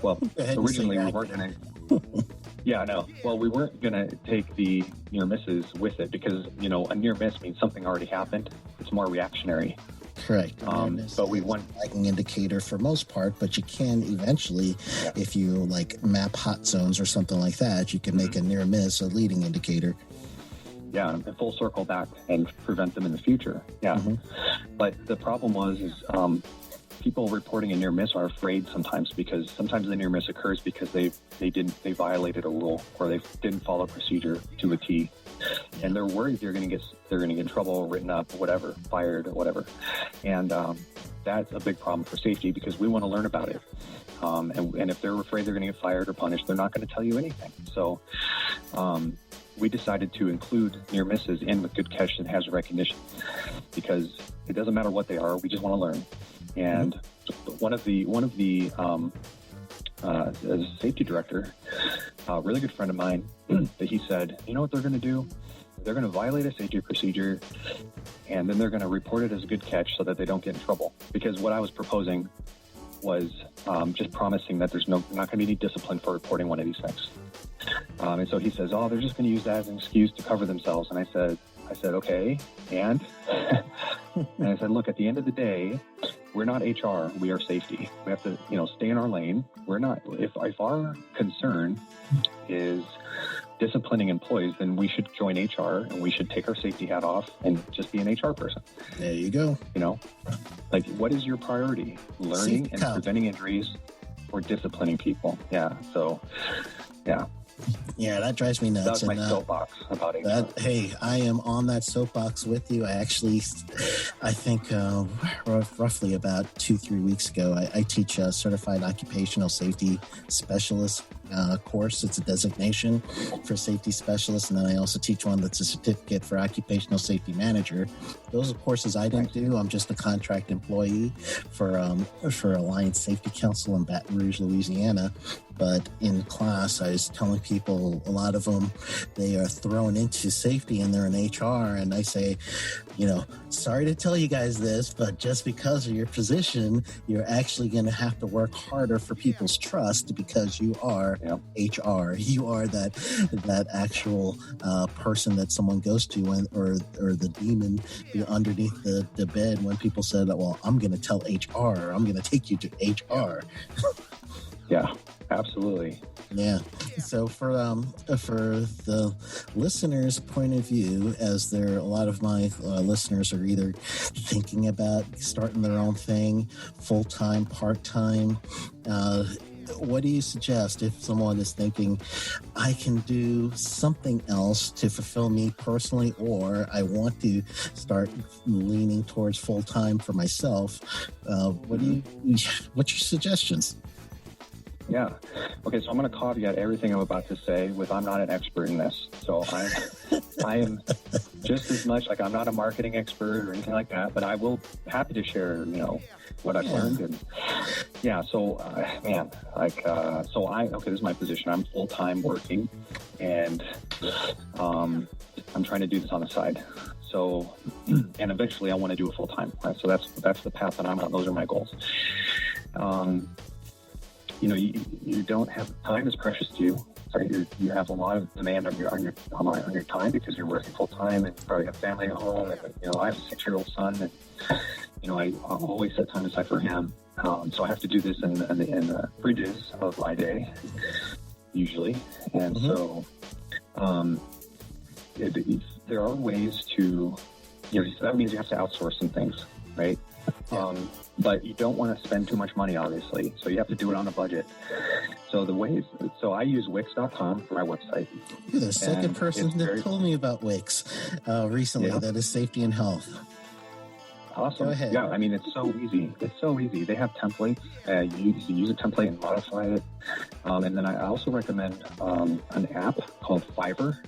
S5: originally we weren't going to. Yeah, no. Well, we weren't going to take the near misses with it because, a near miss means something already happened. It's more reactionary.
S3: Correct.
S5: But we want
S3: a lagging indicator for most part, but you can eventually, if you map hot zones or something like that, you can make a near miss a leading indicator.
S5: Yeah, and full circle back and prevent them in the future. Yeah. But the problem is people reporting a near miss are afraid sometimes because sometimes the near miss occurs because they violated a rule or they didn't follow procedure to a T, and they're worried they're going to get in trouble, written up, whatever, fired or whatever, and that's a big problem for safety because we want to learn about it. And if they're afraid they're going to get fired or punished, they're not going to tell you anything. So we decided to include near misses in with good catch and hazard recognition because it doesn't matter what they are. We just want to learn. And one of the as a safety director, a really good friend of mine, that he said, you know what they're going to do? They're going to violate a safety procedure, and then they're going to report it as a good catch so that they don't get in trouble. Because what I was proposing was just promising that there's not going to be any discipline for reporting one of these things. And so he says, they're just going to use that as an excuse to cover themselves. And I said, okay, and? And I said, look, at the end of the day, we're not HR, we are safety. We have to, stay in our lane. We're not, if our concern is disciplining employees, then we should join HR and we should take our safety hat off and just be an HR person.
S3: There you go.
S5: What is your priority? Learning and preventing injuries or disciplining people? Yeah. So, yeah.
S3: Yeah, that drives me nuts.
S5: That was my soapbox about it.
S3: Hey, I am on that soapbox with you. I think roughly about 2-3 weeks ago, I teach a certified occupational safety specialist course. It's a designation for safety specialists, and then I also teach one that's a certificate for occupational safety manager. Those are courses I didn't do. I'm just a contract employee for Alliance Safety Council in Baton Rouge, Louisiana. But in class, I was telling people, a lot of them, they are thrown into safety and they're in HR. And I say, sorry to tell you guys this, but just because of your position, you're actually going to have to work harder for people's trust because you are HR. You are that actual person that someone goes to or the demon underneath the bed when people said, well, I'm going to tell HR. I'm going to take you to HR.
S5: Yeah. Absolutely.
S3: Yeah. So for the listeners' point of view, as a lot of my listeners are either thinking about starting their own thing, full-time, part-time, what do you suggest if someone is thinking, I can do something else to fulfill me personally, or I want to start leaning towards full-time for myself? What's your suggestions?
S5: Yeah. Okay, so I'm going to caveat everything I'm about to say with I'm not an expert in this. So I am just as much like I'm not a marketing expert or anything like that, but I will happy to share, what I've learned. And so, this is my position. I'm full-time working and I'm trying to do this on the side. So, and eventually I want to do it full-time. Right? So that's the path that I'm on. Those are my goals. You don't have time is precious to you. So you have a lot of demand on your time because you're working full time and you probably have family at home. And, I have a 6-year-old son, and I always set time aside for him. So I have to do this in the fridges of my day, usually. And so there are ways to, that means you have to outsource some things, right? But you don't want to spend too much money, obviously. So you have to do it on a budget. So I use Wix.com for my website.
S3: You're the second person that told me about Wix recently. That is safety and health.
S5: Awesome.
S3: Go ahead.
S5: Yeah, I mean, it's so easy. They have templates. You can use a template and modify it. And then I also recommend an app called Fiverr,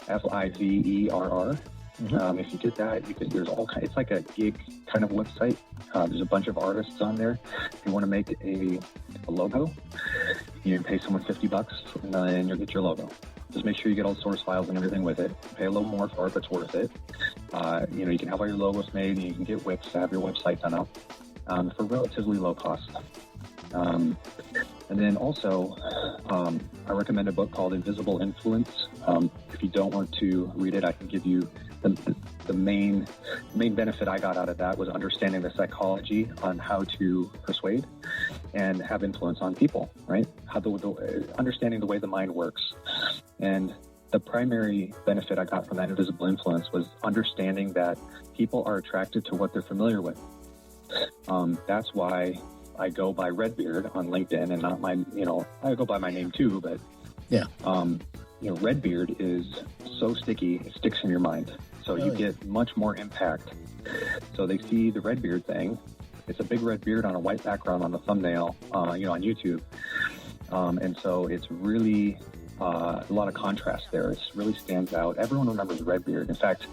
S5: Fiverr. If you get that, there's all kinds. It's like a gig kind of website. There's a bunch of artists on there. If you want to make a logo, you can pay someone $50 and then you'll get your logo. Just make sure you get all the source files and everything with it. Pay a little more for it, but it's worth it. You can have all your logos made and you can get Wix to have your website done up for relatively low cost. And then also, I recommend a book called Invisible Influence. If you don't want to read it, I can give you the main benefit I got out of that was understanding the psychology on how to persuade and have influence on people, right? How understanding the way the mind works. And the primary benefit I got from that invisible influence was understanding that people are attracted to what they're familiar with. That's why I go by Redbeard on LinkedIn and not my, I go by my name too, but
S3: yeah.
S5: Redbeard is so sticky, it sticks in your mind. So you get much more impact. So they see the Redbeard thing. It's a big red beard on a white background on the thumbnail, on YouTube. And so it's really a lot of contrast there. It really stands out. Everyone remembers Redbeard. In fact,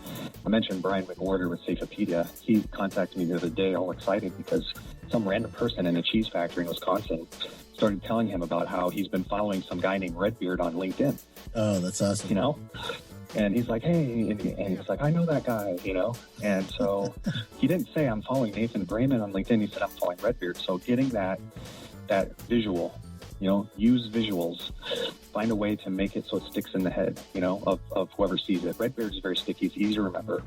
S5: I mentioned Brian McWhorter with Safepedia. He contacted me the other day all excited because some random person in a cheese factory in Wisconsin started telling him about how he's been following some guy named Redbeard on LinkedIn.
S3: Oh, that's awesome.
S5: And he's like, hey, and he's like, I know that guy, And so he didn't say I'm following Nathan Braymen on LinkedIn. He said I'm following Redbeard. So getting that visual, use visuals, find a way to make it so it sticks in the head, of whoever sees it. Redbeard is very sticky. It's easy to remember.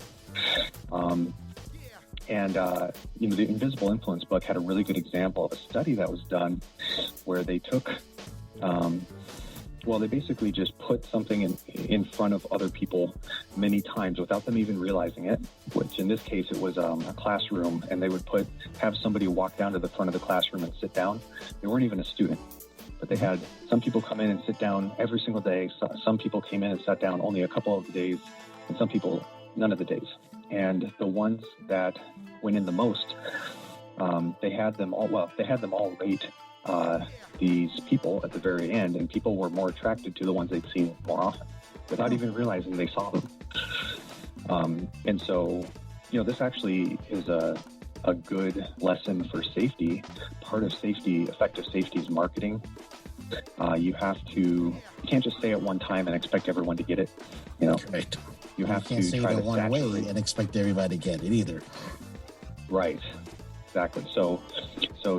S5: The Invisible Influence book had a really good example of a study that was done where they took, they basically just put something in front of other people many times without them even realizing it, which in this case, it was a classroom, and they would have somebody walk down to the front of the classroom and sit down. They weren't even a student, but they had some people come in and sit down every single day. Some people came in and sat down only a couple of days, and some people none of the days. And the ones that went in the most, they had them all rate these people at the very end, and people were more attracted to the ones they'd seen more often without even realizing they saw them. And so, this actually is a good lesson for safety. Part of effective safety is marketing. You can't just say it one time and expect everyone to get it.
S3: Right.
S5: You have
S3: can't
S5: to
S3: say
S5: try
S3: it
S5: to
S3: one way
S5: saturate.
S3: and expect everybody to get it either.
S5: Right. Exactly. So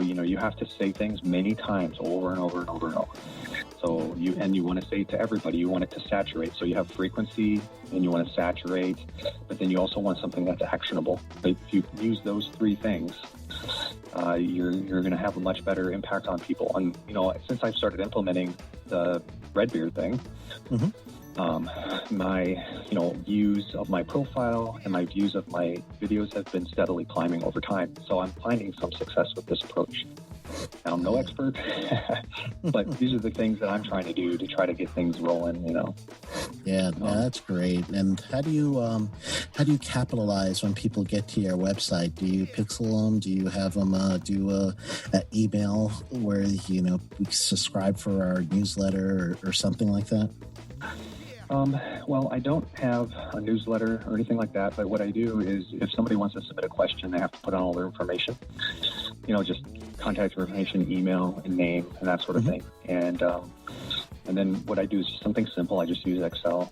S5: you have to say things many times over and over and over and over. So you want to say it to everybody. You want it to saturate. So you have frequency and you want to saturate, but then you also want something that's actionable. But if you use those three things, you're going to have a much better impact on people. And, since I've started implementing the Redbeard thing, my views of my profile and my views of my videos have been steadily climbing over time. So I'm finding some success with this approach. Now, I'm no expert, but these are the things that I'm trying to do to try to get things rolling,
S3: Yeah, that's great. And how do you capitalize when people get to your website? Do you pixel them? Do you have them do an email where we subscribe for our newsletter or something like that?
S5: I don't have a newsletter or anything like that, but what I do is if somebody wants to submit a question, they have to put on all their information, just contact information, email, and name, and that sort of thing. And then what I do is just something simple. I just use Excel.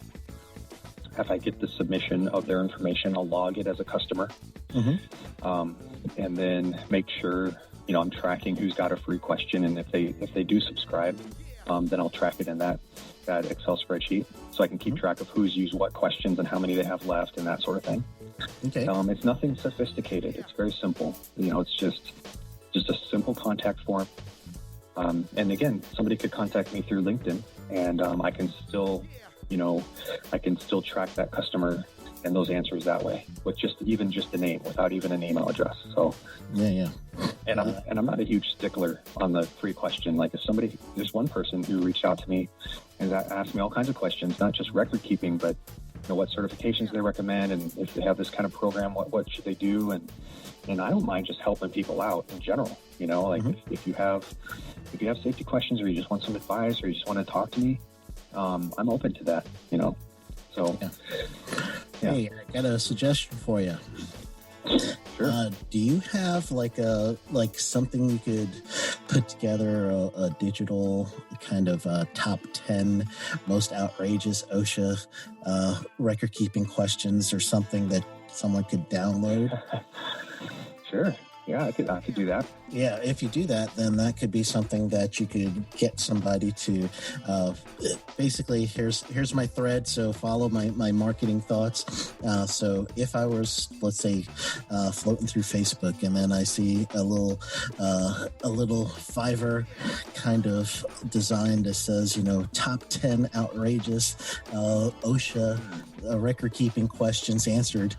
S5: If I get the submission of their information, I'll log it as a customer, and then make sure, I'm tracking who's got a free question. And if they do subscribe, then I'll track it in that Excel spreadsheet, so I can keep track of who's used what questions and how many they have left and that sort of thing.
S3: Okay.
S5: It's nothing sophisticated. It's very simple. It's just a simple contact form. And again, somebody could contact me through LinkedIn, and I can still track that customer and those answers that way with just the name, without even an email address. So
S3: yeah.
S5: And I'm not a huge stickler on the free question. Like there's one person who reached out to me and asked me all kinds of questions, not just record keeping, but what certifications they recommend, and if they have this kind of program, what should they do? And I don't mind just helping people out in general. If you have safety questions, or you just want some advice, or you just want to talk to me, I'm open to that. So. Yeah.
S3: Hey, I got a suggestion for you.
S5: Sure.
S3: Do you have something you could put together, a digital kind of top 10 most outrageous OSHA record keeping questions, or something that someone could download?
S5: Sure. Yeah, I could do that.
S3: Yeah, if you do that, then that could be something that you could get somebody to basically, here's my thread, so follow my marketing thoughts. So if I was, let's say, floating through Facebook, and then I see a little Fiverr kind of design that says, top 10 outrageous OSHA record keeping questions answered,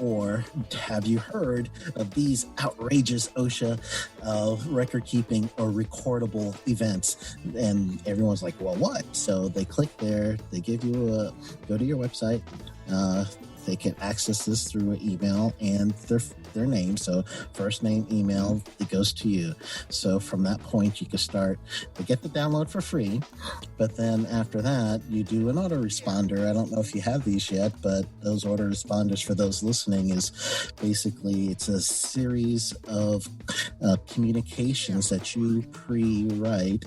S3: or have you heard of these outrageous OSHA record keeping or recordable events? And everyone's like, well, what? So they click there, they give you go to your website, they can access this through an email and their name. So first name, email, it goes to you. So from that point, you can start. They get the download for free, but then after that, you do an autoresponder. I don't know if you have these yet, but those autoresponders, for those listening, is basically, it's a series of communications that you pre-write,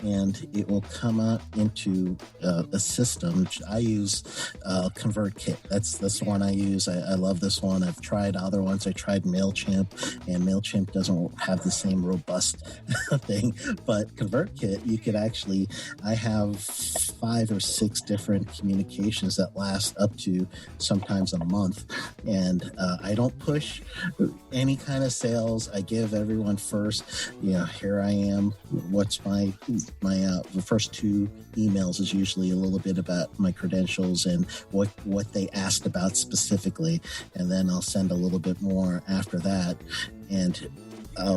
S3: and it will come out into a system. I use ConvertKit. That's the one I use. I love this one. I've tried other ones. I tried MailChimp, and MailChimp doesn't have the same robust thing. But ConvertKit, you could actually, I have 5 or 6 different communications that last up to sometimes a month. And I don't push any kind of sales. I give everyone first, here I am. What's my the first 2 emails is usually a little bit about my credentials and what they asked about specifically, and then I'll send a little bit more after that. And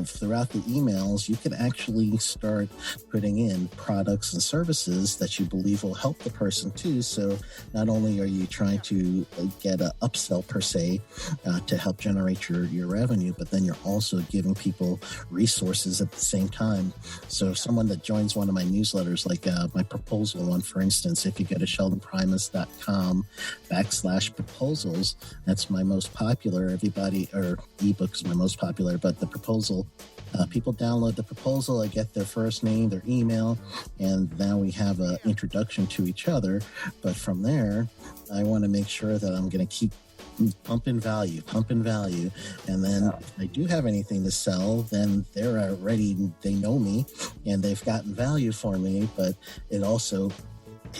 S3: throughout the emails, you can actually start putting in products and services that you believe will help the person too. So not only are you trying to get an upsell per se to help generate your revenue, but then you're also giving people resources at the same time. So someone that joins one of my newsletters, like my proposal one, for instance, if you go to sheldonprimus.com/proposals, that's my most popular. Everybody, or ebook is my most popular, but the proposal, people download the proposal, I get their first name, their email, and now we have an introduction to each other. But from there, I want to make sure that I'm going to keep pumping value. And then if I do have anything to sell, then they're already, they know me and they've gotten value for me, but it also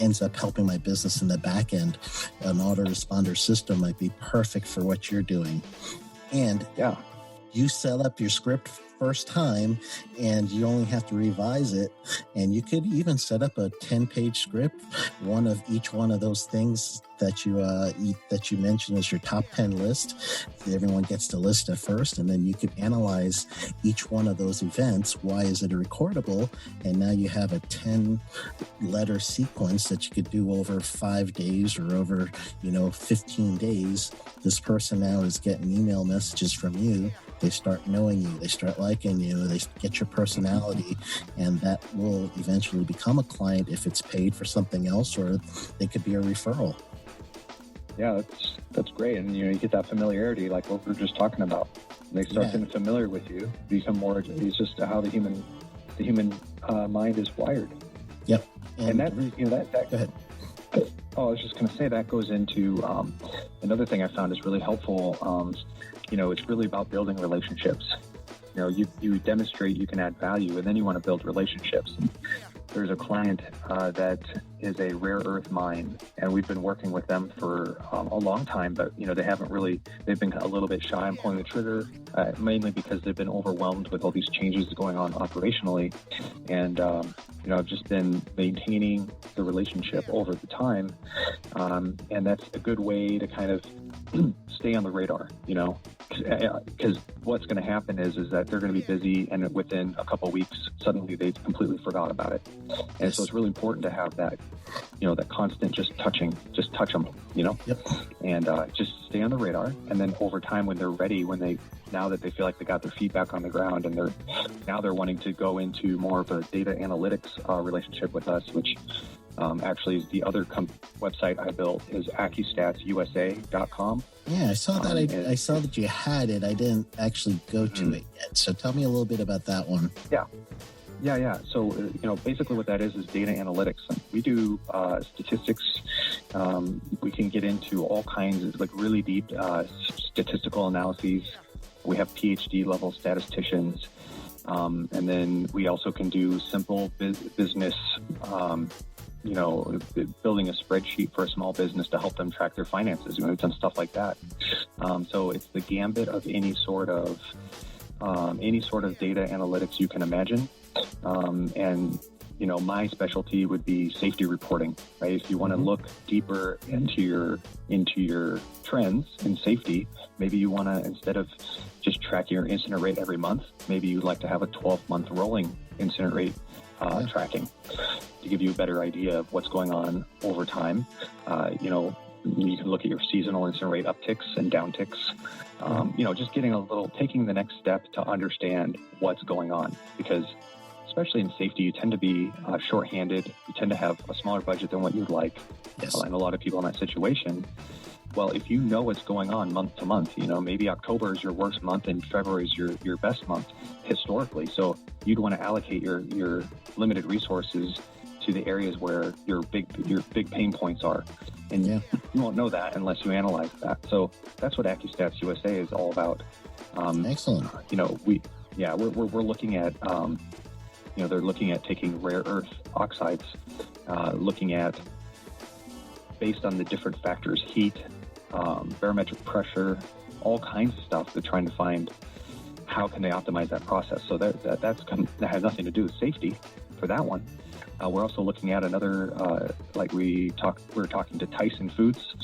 S3: ends up helping my business in the back end. An autoresponder system might be perfect for what you're doing. And you set up your script first time and you only have to revise it. And you could even set up a 10-page script, one of each one of those things that you mentioned as your top 10 list. Everyone gets to list it first, and then you could analyze each one of those events. Why is it a recordable? And now you have a 10-letter sequence that you could do over 5 days or over 15 days. This person now is getting email messages from you. They start knowing you, they start liking you, they get your personality, and that will eventually become a client if it's paid for something else, or they could be a referral.
S5: Yeah, that's great. And you get that familiarity, like what we were just talking about. They start getting familiar with you, become more. It's just how the human mind is wired. Yep. And that
S3: go ahead.
S5: Oh, I was just going to say that goes into another thing I found is really helpful. It's really about building relationships. You demonstrate you can add value, and then you want to build relationships. There's a client that is a rare earth mine, and we've been working with them for a long time, but they've been a little bit shy on pulling the trigger, mainly because they've been overwhelmed with all these changes going on operationally. And I've just been maintaining the relationship over the time, and that's a good way to kind of stay on the radar, because what's going to happen is that they're going to be busy, and within a couple of weeks, suddenly they completely forgot about it. And so it's really important to have that, that constant just touch them,
S3: Yep.
S5: And just stay on the radar. And then over time, when they're ready, now that they feel like they got their feet back on the ground, and they're wanting to go into more of a data analytics relationship with us, which actually the other website I built is AccuStatsUSA.com.
S3: Yeah, I saw that. I saw that you had it. I didn't actually go to it yet. So tell me a little bit about that one.
S5: Yeah. So, basically what that is data analytics. We do statistics. We can get into all kinds of really deep statistical analyses We have PhD level statisticians. And then we also can do simple business, building a spreadsheet for a small business to help them track their finances. We've done stuff like that. So it's the gambit of any sort of data analytics you can imagine. And my specialty would be safety reporting, right? If you want to look deeper into your trends in safety, maybe you want to, instead of just track your incident rate every month, maybe you'd like to have a 12-month rolling incident rate tracking to give you a better idea of what's going on over time. You can look at your seasonal incident rate upticks and downticks. Just taking the next step to understand what's going on, because especially in safety, you tend to be shorthanded. You tend to have a smaller budget than what you'd like.
S3: Yes.
S5: And a lot of people in that situation. Well, if you know what's going on month to month, maybe October is your worst month and February is your best month historically. So you'd want to allocate your limited resources to the areas where your big pain points are. And you won't know that unless you analyze that. So that's what AccuStats USA is all about.
S3: Excellent.
S5: We're looking at, they're looking at taking rare earth oxides, looking at, based on the different factors, heat, barometric pressure, all kinds of stuff. They're trying to find how can they optimize that process. So that has nothing to do with safety for that one. We're also looking at another, we were talking to Tyson Foods.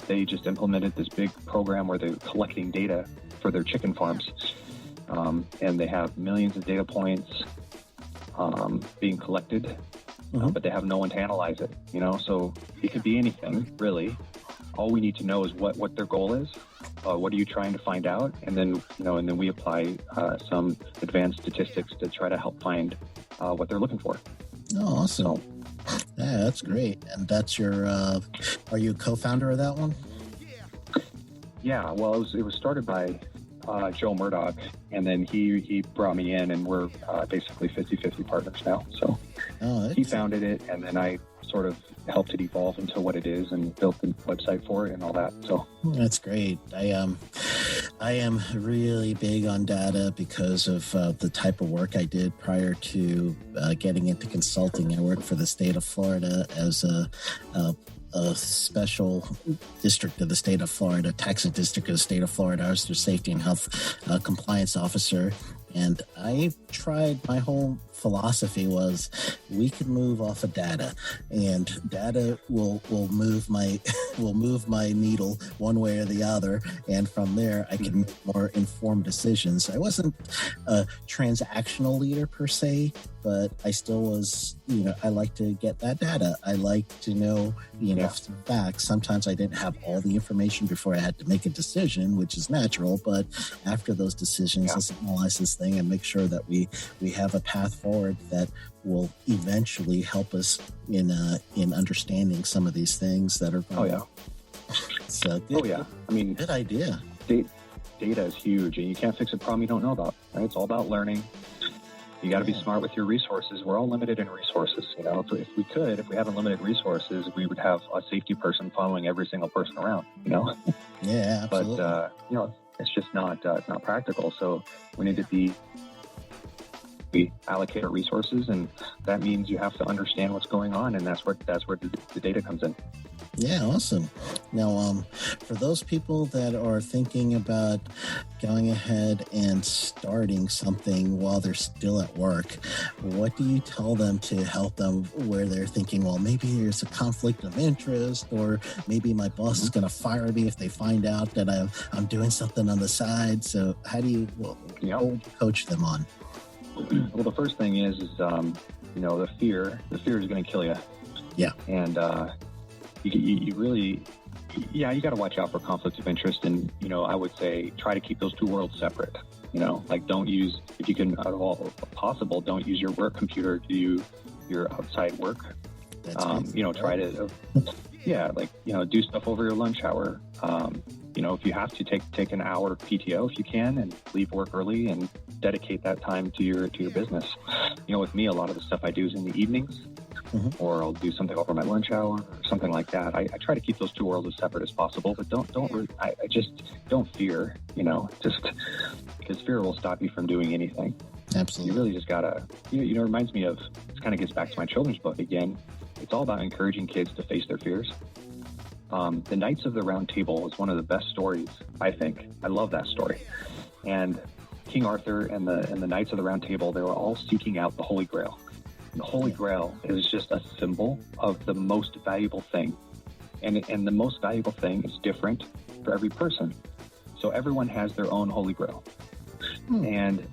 S5: They just implemented this big program where they're collecting data for their chicken farms. And they have millions of data points being collected, but they have no one to analyze it, so it could be anything, really. All we need to know is what their goal is. What are you trying to find out? And then, and then we apply some advanced statistics to try to help find what they're looking for.
S3: Oh, awesome. Yeah, that's great. And that's your, are you a co-founder of that one?
S5: Yeah, well, it was started by Joe Murdoch, and then he brought me in, and we're basically 50-50 partners now. So he founded it, and then I sort of helped it evolve into what it is and built the website for it and all that. So
S3: that's great. I am really big on data because of the type of work I did prior to getting into consulting. I worked for the state of Florida as a special district of the state of Florida, Texas district of the state of Florida. I was their safety and health compliance officer. And I tried, my whole philosophy was we can move off of data, and data will move my needle one way or the other, and from there I can make more informed decisions. I wasn't a transactional leader per se, but I still was, I like to get that data. I like to know, some facts. Sometimes I didn't have all the information before I had to make a decision, which is natural, but after those decisions, let's analyze this thing and make sure that we have a path forward that will eventually help us in understanding some of these things that are going on. So good,
S5: I mean,
S3: good idea.
S5: Data is huge, and you can't fix a problem you don't know about, right? It's all about learning. You got to be smart with your resources. We're all limited in resources. If we had unlimited resources, we would have a safety person following every single person around,
S3: Yeah, absolutely.
S5: But, it's just not practical. So we need to we allocate our resources, and that means you have to understand what's going on. And that's where the data comes in.
S3: Yeah, awesome. Now, for those people that are thinking about going ahead and starting something while they're still at work, what do you tell them to help them where they're thinking, well, maybe there's a conflict of interest, or maybe my boss is going to fire me if they find out that I'm doing something on the side. So how do you what would you coach them on?
S5: Well, the first thing is the fear. The fear is going to kill you.
S3: Yeah.
S5: And you really, you got to watch out for conflicts of interest. And, I would say try to keep those two worlds separate. Don't use, if you can at all possible, don't use your work computer to do your outside work. Try to, do stuff over your lunch hour. If you have to take an hour PTO if you can, and leave work early and dedicate that time to your business. With me, a lot of the stuff I do is in the evenings. or I'll do something over my lunch hour or something like that. I try to keep those two worlds as separate as possible, but I just don't fear, just because fear will stop you from doing anything.
S3: Absolutely.
S5: You really just gotta, it reminds me of, this kind of gets back to my children's book again. It's all about encouraging kids to face their fears. The Knights of the Round Table is one of the best stories, I think. I love that story. And King Arthur and the Knights of the Round Table, they were all seeking out the Holy Grail. And the Holy Grail is just a symbol of the most valuable thing. And the most valuable thing is different for every person. So everyone has their own Holy Grail. And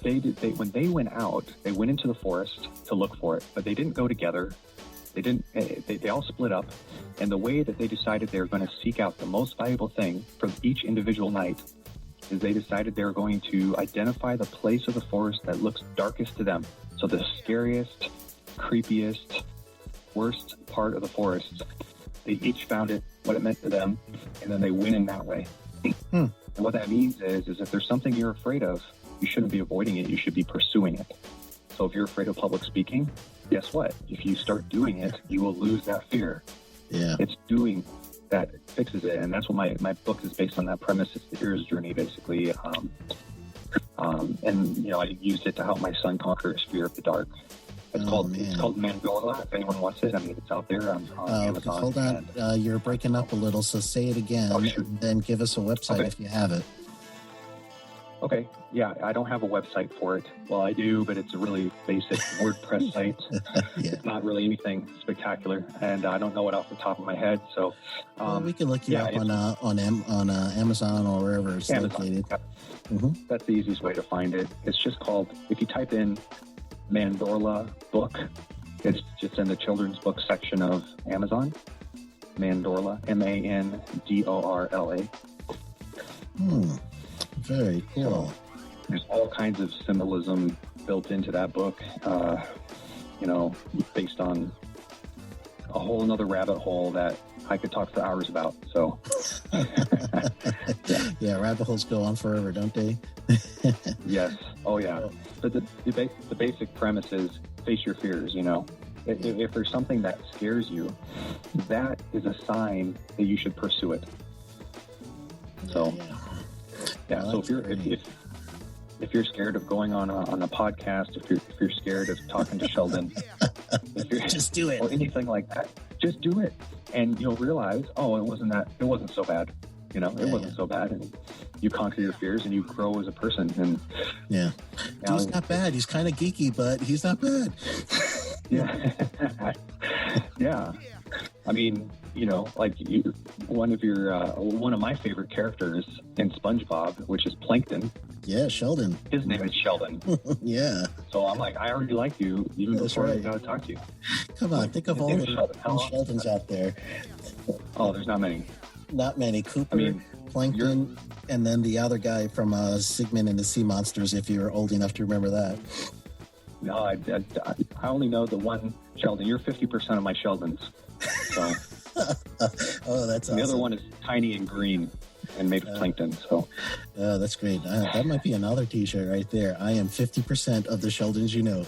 S5: when they went out, they went into the forest to look for it, but they didn't go together. They all split up, and the way that they decided they were going to seek out the most valuable thing for each individual knight is they decided they were going to identify the place of the forest that looks darkest to them. So the scariest, creepiest, worst part of the forest, they each found it, what it meant to them, and then they went in that way. And what that means is if there's something you're afraid of, you shouldn't be avoiding it, you should be pursuing it. So if you're afraid of public speaking, guess what? If you start doing it, you will lose that fear.
S3: Yeah.
S5: It's doing that fixes it. And that's what my book is based on, that premise. It's the hero's journey, basically. And, I used it to help my son conquer his fear of the dark. It's called Mandorla, if anyone wants it. I mean, it's out there on Amazon.
S3: Hold on. You're breaking up a little, so say it again, and then give us a website if you have it.
S5: Okay. Yeah, I don't have a website for it. Well, I do, but it's a really basic WordPress site.
S3: Yeah.
S5: It's not really anything spectacular, and I don't know it off the top of my head. So
S3: we can look you up on Amazon or wherever it's located.
S5: Yeah. That's the easiest way to find it. It's just called, if you type in Mandorla book, it's just in the children's book section of Amazon. Mandorla, Mandorla.
S3: Very cool.
S5: So there's all kinds of symbolism built into that book, based on a whole another rabbit hole that I could talk for hours about. So,
S3: yeah, rabbit holes go on forever, don't they?
S5: Yes. Oh, yeah. But the basic premise is face your fears. If there's something that scares you, that is a sign that you should pursue it. So. Yeah,
S3: well,
S5: so if you're scared of going on a podcast, if you're scared of talking to Sheldon,
S3: just do it,
S5: or anything like that, just do it, and you'll realize, it wasn't so bad, it wasn't so bad, and you conquer your fears and you grow as a person. And
S3: he's not bad. He's kind of geeky, but he's not bad.
S5: Yeah, yeah. I mean, one of my favorite characters in SpongeBob, which is Plankton.
S3: Yeah, Sheldon.
S5: His name is Sheldon.
S3: Yeah.
S5: So I'm like, I already like you even before I got to talk to you.
S3: Come on, think of all the Sheldons out there.
S5: Oh, there's not many.
S3: Not many. Cooper, Plankton, and then the other guy from Sigmund and the Sea Monsters, if you're old enough to remember that.
S5: No, I only know the one Sheldon. You're 50% of my Sheldons. So.
S3: Oh, that's awesome.
S5: The other one is tiny and green and made of plankton. So,
S3: that's great. That might be another T-shirt right there. I am 50% of the Sheldons you know.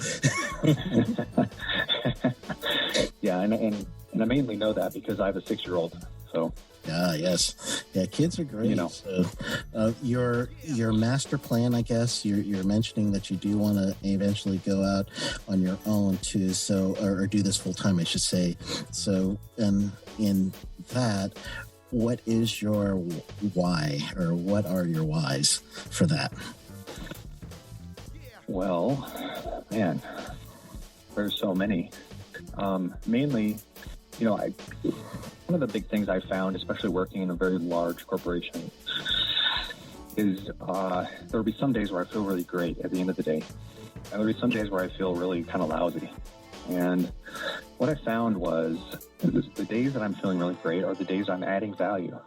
S5: Yeah, and I mainly know that because I have a 6-year-old. So.
S3: Yes. Yeah, kids are great. So, your master plan, I guess, you're mentioning that you do want to eventually go out on your own or do this full time, I should say. So, in that, what is your why, or what are your whys for that?
S5: Well, man, there's so many. Mainly, one of the big things I found, especially working in a very large corporation, is there'll be some days where I feel really great at the end of the day. And there'll be some days where I feel really kind of lousy. And what I found was the days that I'm feeling really great are the days I'm adding value,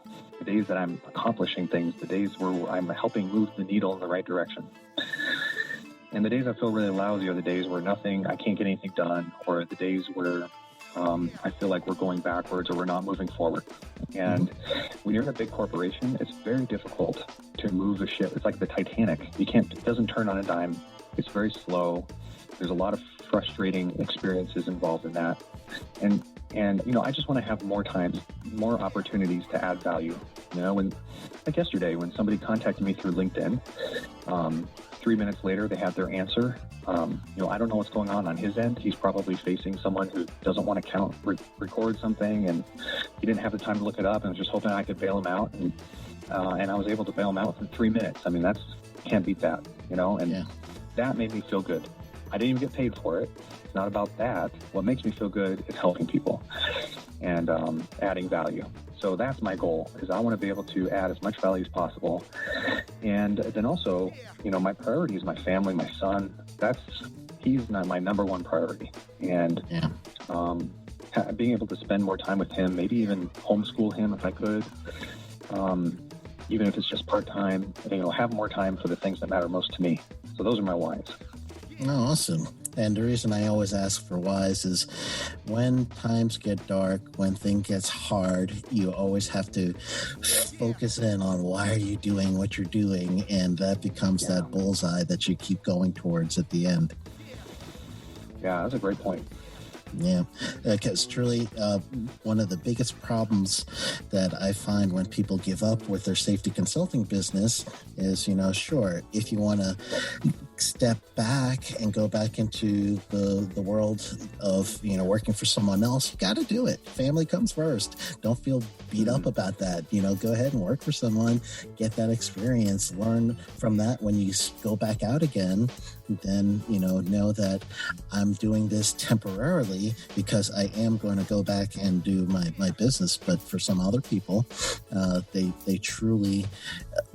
S5: the days that I'm accomplishing things, the days where I'm helping move the needle in the right direction. And the days I feel really lousy are the days where I can't get anything done, or the days where I feel like we're going backwards or we're not moving forward. And when you're in a big corporation, it's very difficult to move the ship. It's like the Titanic. It doesn't turn on a dime. It's very slow. There's a lot of frustrating experiences involved in that. And I just want to have more opportunities to add value. Like yesterday, when somebody contacted me through LinkedIn, 3 minutes later, they had their answer. I don't know what's going on his end. He's probably facing someone who doesn't want to record something, and he didn't have the time to look it up, and was just hoping I could bail him out. And I was able to bail him out within 3 minutes. I mean, can't beat that, and that made me feel good. I didn't even get paid for it. It's not about that. What makes me feel good is helping people and adding value. So that's my goal, is I want to be able to add as much value as possible. And then also, my priority is my family, my son. He's not my number one priority. And being able to spend more time with him, maybe even homeschool him if I could, even if it's just part-time, have more time for the things that matter most to me. So those are my whys.
S3: Oh, awesome. And the reason I always ask for whys is when times get dark, when things gets hard, you always have to focus in on why are you doing what you're doing, and that becomes that bullseye that you keep going towards at the end.
S5: Yeah, that's a great point.
S3: Yeah, because truly one of the biggest problems that I find when people give up with their safety consulting business is, sure, if you want to step back and go back into the world of, working for someone else, you got to do it. Family comes first. Don't feel beat up about that. Go ahead and work for someone, get that experience, learn from that. When you go back out again, then, know that I'm doing this temporarily because I am going to go back and do my business. But for some other people, they truly,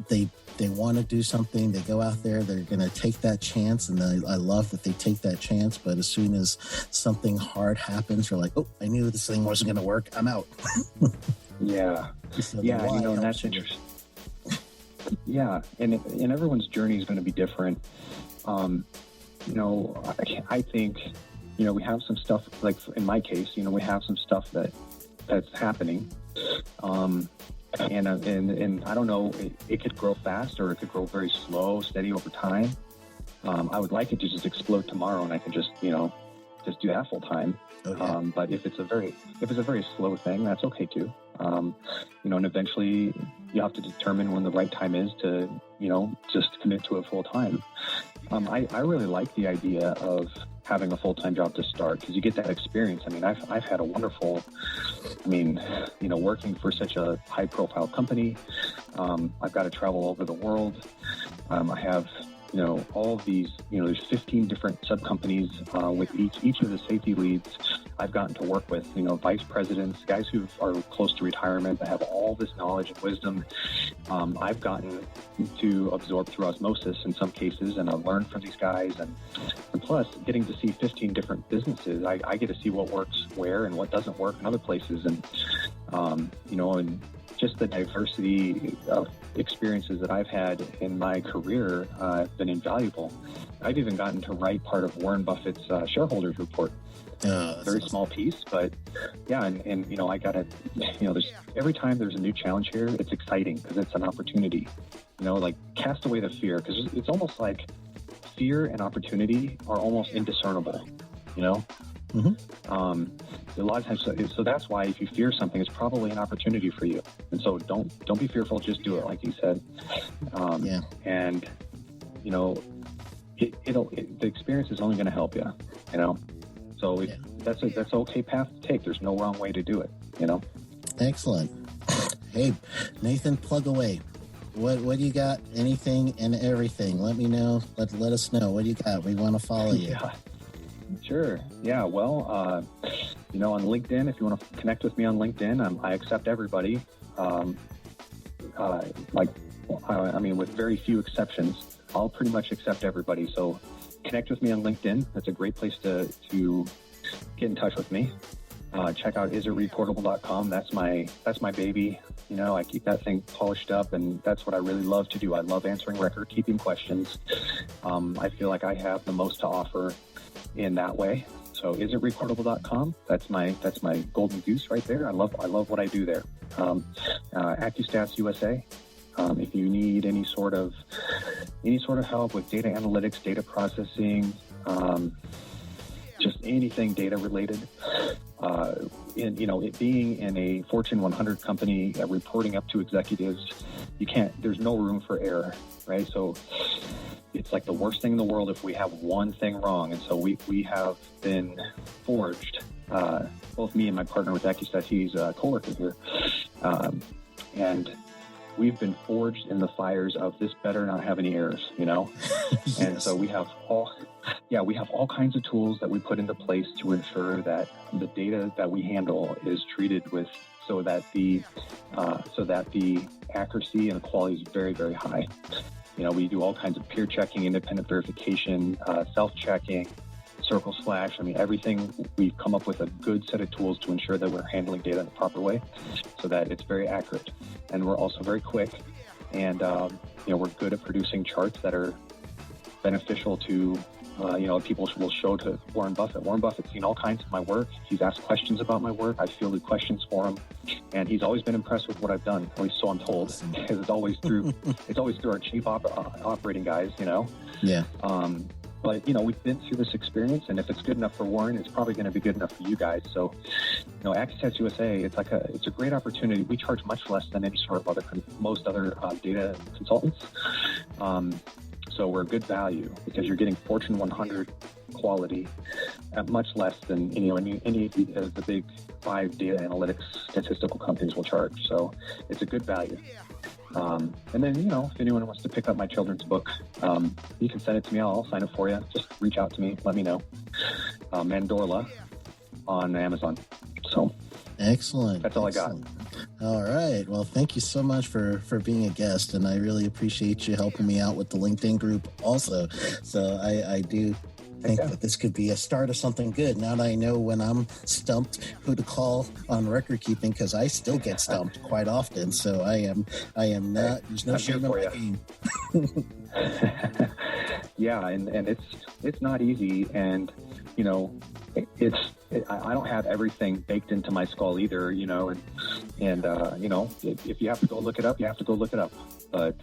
S3: they want to do something. They go out there, they're going to take that chance. And I love that they take that chance. But as soon as something hard happens, you're like, oh, I knew this thing wasn't going to work. I'm out.
S5: Yeah.
S3: So
S5: and that's interesting. Yeah. And everyone's journey is going to be different. I think, we have some stuff, like in my case, we have some stuff that's happening. And I don't know, it could grow fast or it could grow very slow, steady over time. I would like it to just explode tomorrow and I can just do that full time. Okay. But if it's a very slow thing, that's okay too. And eventually you have to determine when the right time is to, just commit to it full time. I really like the idea of having a full-time job to start because you get that experience. I mean, I've had a wonderful, working for such a high-profile company. I've got to travel all over the world. I have, all of these, there's 15 different sub-companies with each of the safety leads I've gotten to work with, vice presidents, guys who are close to retirement that have all this knowledge and wisdom. I've gotten to absorb through osmosis in some cases, and I've learned from these guys. And plus, getting to see 15 different businesses, I get to see what works where and what doesn't work in other places. And, and just the diversity of experiences that I've had in my career have been invaluable. I've even gotten to write part of Warren Buffett's shareholders report. Very small piece, but yeah, and I got to, there's every time there's a new challenge here, it's exciting because it's an opportunity, like cast away the fear, because it's almost like fear and opportunity are almost indiscernible, Mm-hmm. A lot of times, so that's why if you fear something, it's probably an opportunity for you. And so don't be fearful, just do it, like you said. And the experience is only going to help you, So that's an okay path to take. There's no wrong way to do it,
S3: Excellent. Hey, Nathan, plug away. What do you got? Anything and everything. Let me know. Let us know. What do you got? We want to follow you.
S5: Yeah. Sure. Yeah. Well, on LinkedIn, if you want to connect with me on LinkedIn, I accept everybody. With very few exceptions, I'll pretty much accept everybody. So connect with me on LinkedIn. That's a great place to get in touch with me. Check out isitreportable.com. That's my baby. I keep that thing polished up, and that's what I really love to do. I love answering record keeping questions. I feel like I have the most to offer in that way. So isitreportable.com. That's my golden goose right there. I love what I do there. AccuStats USA. If you need any sort of help with data analytics, data processing, anything data related. It being in a Fortune 100 company, reporting up to executives, there's no room for error, right? So it's like the worst thing in the world if we have one thing wrong. And so we have been forged, both me and my partner with AccuStat, he's a coworker here, and we've been forged in the fires of this better not have any errors, Yes. And so we have all kinds of tools that we put into place to ensure that the data that we handle is treated with so that the accuracy and the quality is very, very high. We do all kinds of peer checking, independent verification, self-checking, circle slash. Everything. We've come up with a good set of tools to ensure that we're handling data in the proper way so that it's very accurate. And we're also very quick. And, we're good at producing charts that are beneficial to, people will show to Warren Buffett. Warren Buffett's seen all kinds of my work. He's asked questions about my work. I fielded questions for him. And he's always been impressed with what I've done, at least so I'm told. Because it's always through our chief operating guys,
S3: Yeah.
S5: But, we've been through this experience, and if it's good enough for Warren, it's probably going to be good enough for you guys. So, AccuStats USA, it's a great opportunity. We charge much less than any sort of most other data consultants. So we're a good value because you're getting Fortune 100 quality at much less than any of the big 5 data analytics statistical companies will charge. So it's a good value. And then, if anyone wants to pick up my children's book, you can send it to me. I'll sign it for you. Just reach out to me. Let me know. Mandorla on Amazon. So
S3: Excellent.
S5: That's all
S3: Excellent.
S5: I got.
S3: All right. Well, thank you so much for being a guest, and I really appreciate you helping me out with the LinkedIn group also. So I do think that this could be a start of something good. Now that I know when I'm stumped who to call on record keeping, because I still get stumped quite often. So I am not, there's no shame in my game.
S5: Yeah, and it's not easy, and I don't have everything baked into my skull either, and if you have to go look it up, you have to go look it up. But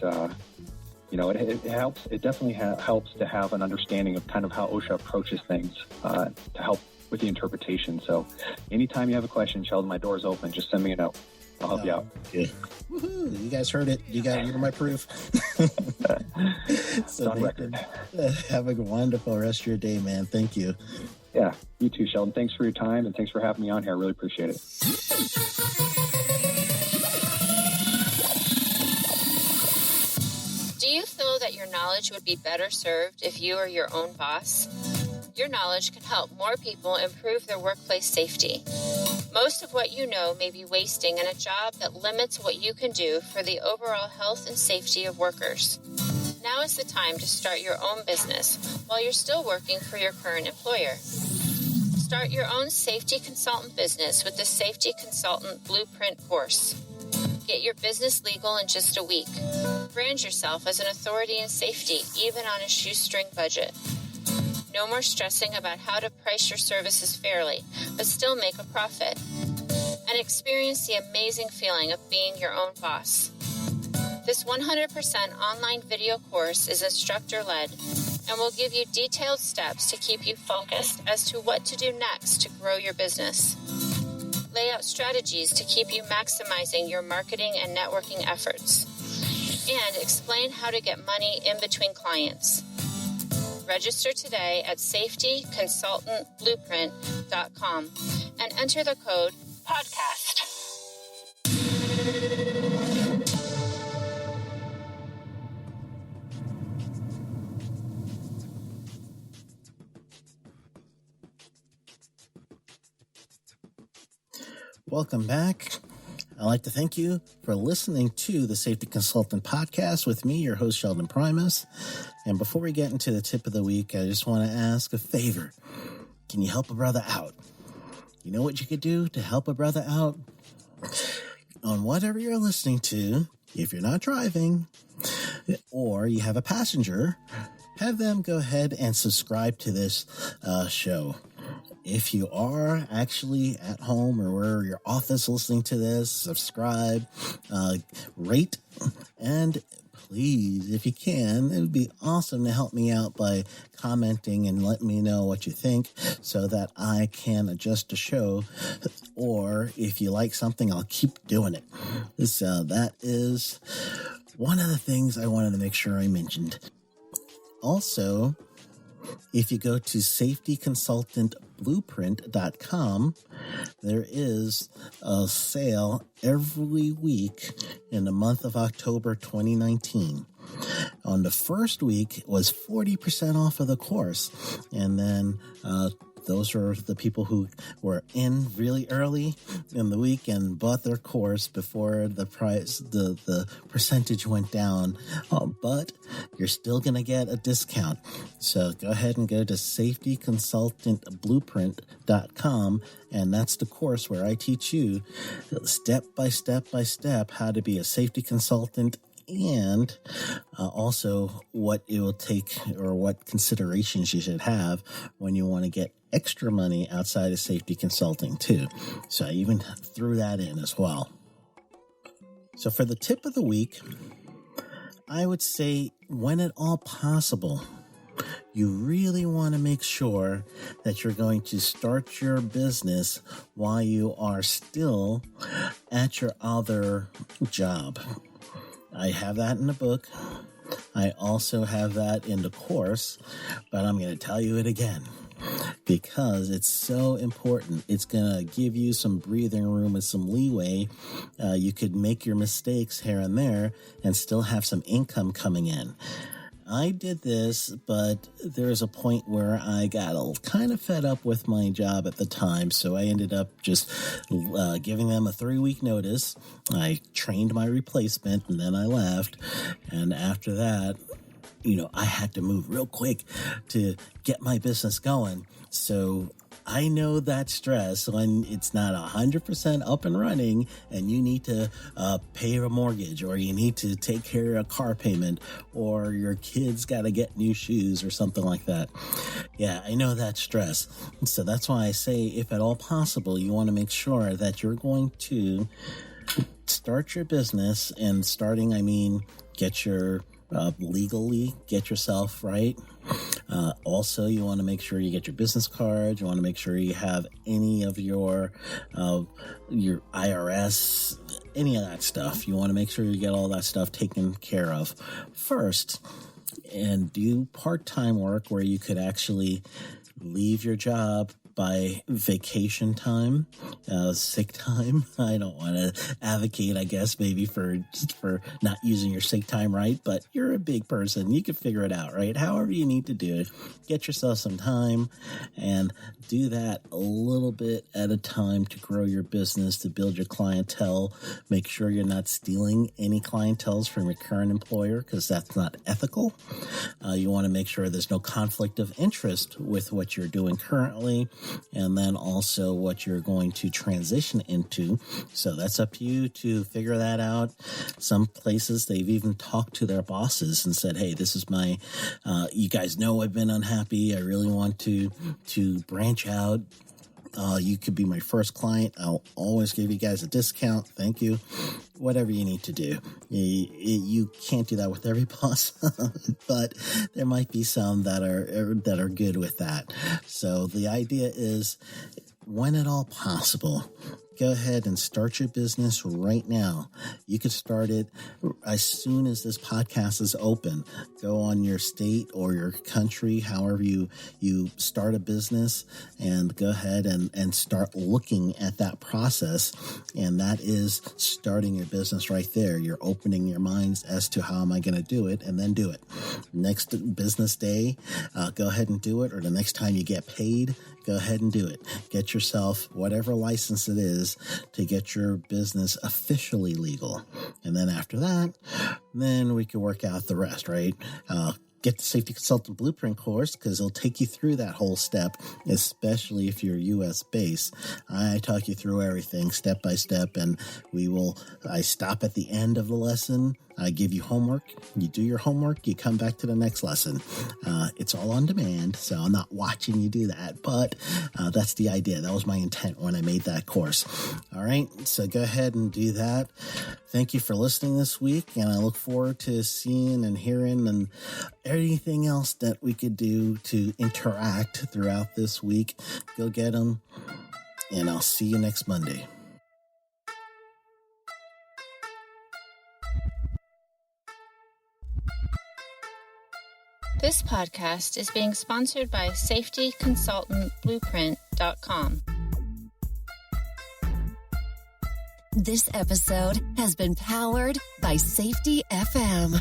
S5: it helps. It definitely helps to have an understanding of kind of how OSHA approaches things to help with the interpretation. So, anytime you have a question, Sheldon, my door is open. Just send me a note. I'll help you out.
S3: Good. Woohoo! You guys heard it. You're my proof. So
S5: on record.
S3: Have a wonderful rest of your day, man. Thank you.
S5: Yeah, you too, Sheldon. Thanks for your time and thanks for having me on here. I really appreciate it.
S2: Do you feel that your knowledge would be better served if you are your own boss? Your knowledge can help more people improve their workplace safety. Most of what you know may be wasting in a job that limits what you can do for the overall health and safety of workers. Now is the time to start your own business while you're still working for your current employer. Start your own safety consultant business with the Safety Consultant Blueprint course. Get your business legal in just a week. Brand yourself as an authority in safety, even on a shoestring budget. No more stressing about how to price your services fairly, but still make a profit. And experience the amazing feeling of being your own boss. This 100% online video course is instructor-led and will give you detailed steps to keep you focused as to what to do next to grow your business. Lay out strategies to keep you maximizing your marketing and networking efforts. And explain how to get money in between clients. Register today at safetyconsultantblueprint.com and enter the code PODCAST.
S3: Welcome back. I'd like to thank you for listening to the Safety Consultant Podcast with me, your host, Sheldon Primus. And before we get into the tip of the week, I just want to ask a favor. Can you help a brother out? You know what you could do to help a brother out? On whatever you're listening to, if you're not driving or you have a passenger, have them go ahead and subscribe to this show. If you are actually at home or wherever your office listening to this, subscribe, rate, and please, if you can, it would be awesome to help me out by commenting and letting me know what you think so that I can adjust the show. Or if you like something, I'll keep doing it. So that is one of the things I wanted to make sure I mentioned. Also, if you go to safetyconsultantblueprint.com, there is a sale every week in the month of October 2019. On the first week, it was 40% off of the course. And then those are the people who were in really early in the week and bought their course before the price, the percentage went down. But you're still going to get a discount. So go ahead and go to safetyconsultantblueprint.com. And that's the course where I teach you step by step how to be a safety consultant, and also what it will take or what considerations you should have when you want to get extra money outside of safety consulting too. So I even threw that in as well. So for the tip of the week, I would say when at all possible, you really want to make sure that you're going to start your business while you are still at your other job. I have that in the book. I also have that in the course, but I'm going to tell you it again because it's so important. It's going to give you some breathing room and some leeway. You could make your mistakes here and there and still have some income coming in. I did this, but there was a point where I got kind of fed up with my job at the time, so I ended up just giving them a 3-week notice. I trained my replacement, and then I left. And after that, I had to move real quick to get my business going. So I know that stress when it's not 100% up and running and you need to pay a mortgage, or you need to take care of a car payment, or your kids got to get new shoes or something like that. Yeah, I know that stress. So that's why I say, if at all possible, you want to make sure that you're going to start your business, and starting, I mean, get your legally get yourself right. Also, you want to make sure you get your business card. You want to make sure you have any of your IRS, any of that stuff. You want to make sure you get all that stuff taken care of first, and do part-time work where you could actually leave your job by vacation time, sick time. I don't want to advocate, I guess, maybe for not using your sick time right, but you're a big person. You can figure it out, right? However you need to do it. Get yourself some time and do that a little bit at a time to grow your business, to build your clientele. Make sure you're not stealing any clienteles from your current employer, because that's not ethical. You want to make sure there's no conflict of interest with what you're doing currently, and then also what you're going to transition into. So that's up to you to figure that out. Some places, they've even talked to their bosses and said, hey, this is my, you guys know I've been unhappy. I really want to branch out. You could be my first client. I'll always give you guys a discount. Thank you. Whatever you need to do. You can't do that with every boss, but there might be some that are good with that. So the idea is, when at all possible, go ahead and start your business right now. You could start it as soon as this podcast is open. Go on your state or your country, however you start a business, and go ahead and start looking at that process. And that is starting your business right there. You're opening your minds as to how am I going to do it, and then do it. Next business day, go ahead and do it. Or the next time you get paid, go ahead and do it. Get yourself whatever license it is to get your business officially legal. And then after that, then we can work out the rest, right? get the Safety Consultant Blueprint course because it'll take you through that whole step, especially if you're U.S. based. I talk you through everything step by step, and I stop at the end of the lesson. I give you homework. You do your homework. You come back to the next lesson. It's all on demand, so I'm not watching you do that, but that's the idea. That was my intent when I made that course. All right, so go ahead and do that. Thank you for listening this week, and I look forward to seeing and hearing and anything else that we could do to interact throughout this week. Go get them, and I'll see you next Monday.
S2: This podcast is being sponsored by safetyconsultantblueprint.com.
S1: This episode has been powered by Safety FM.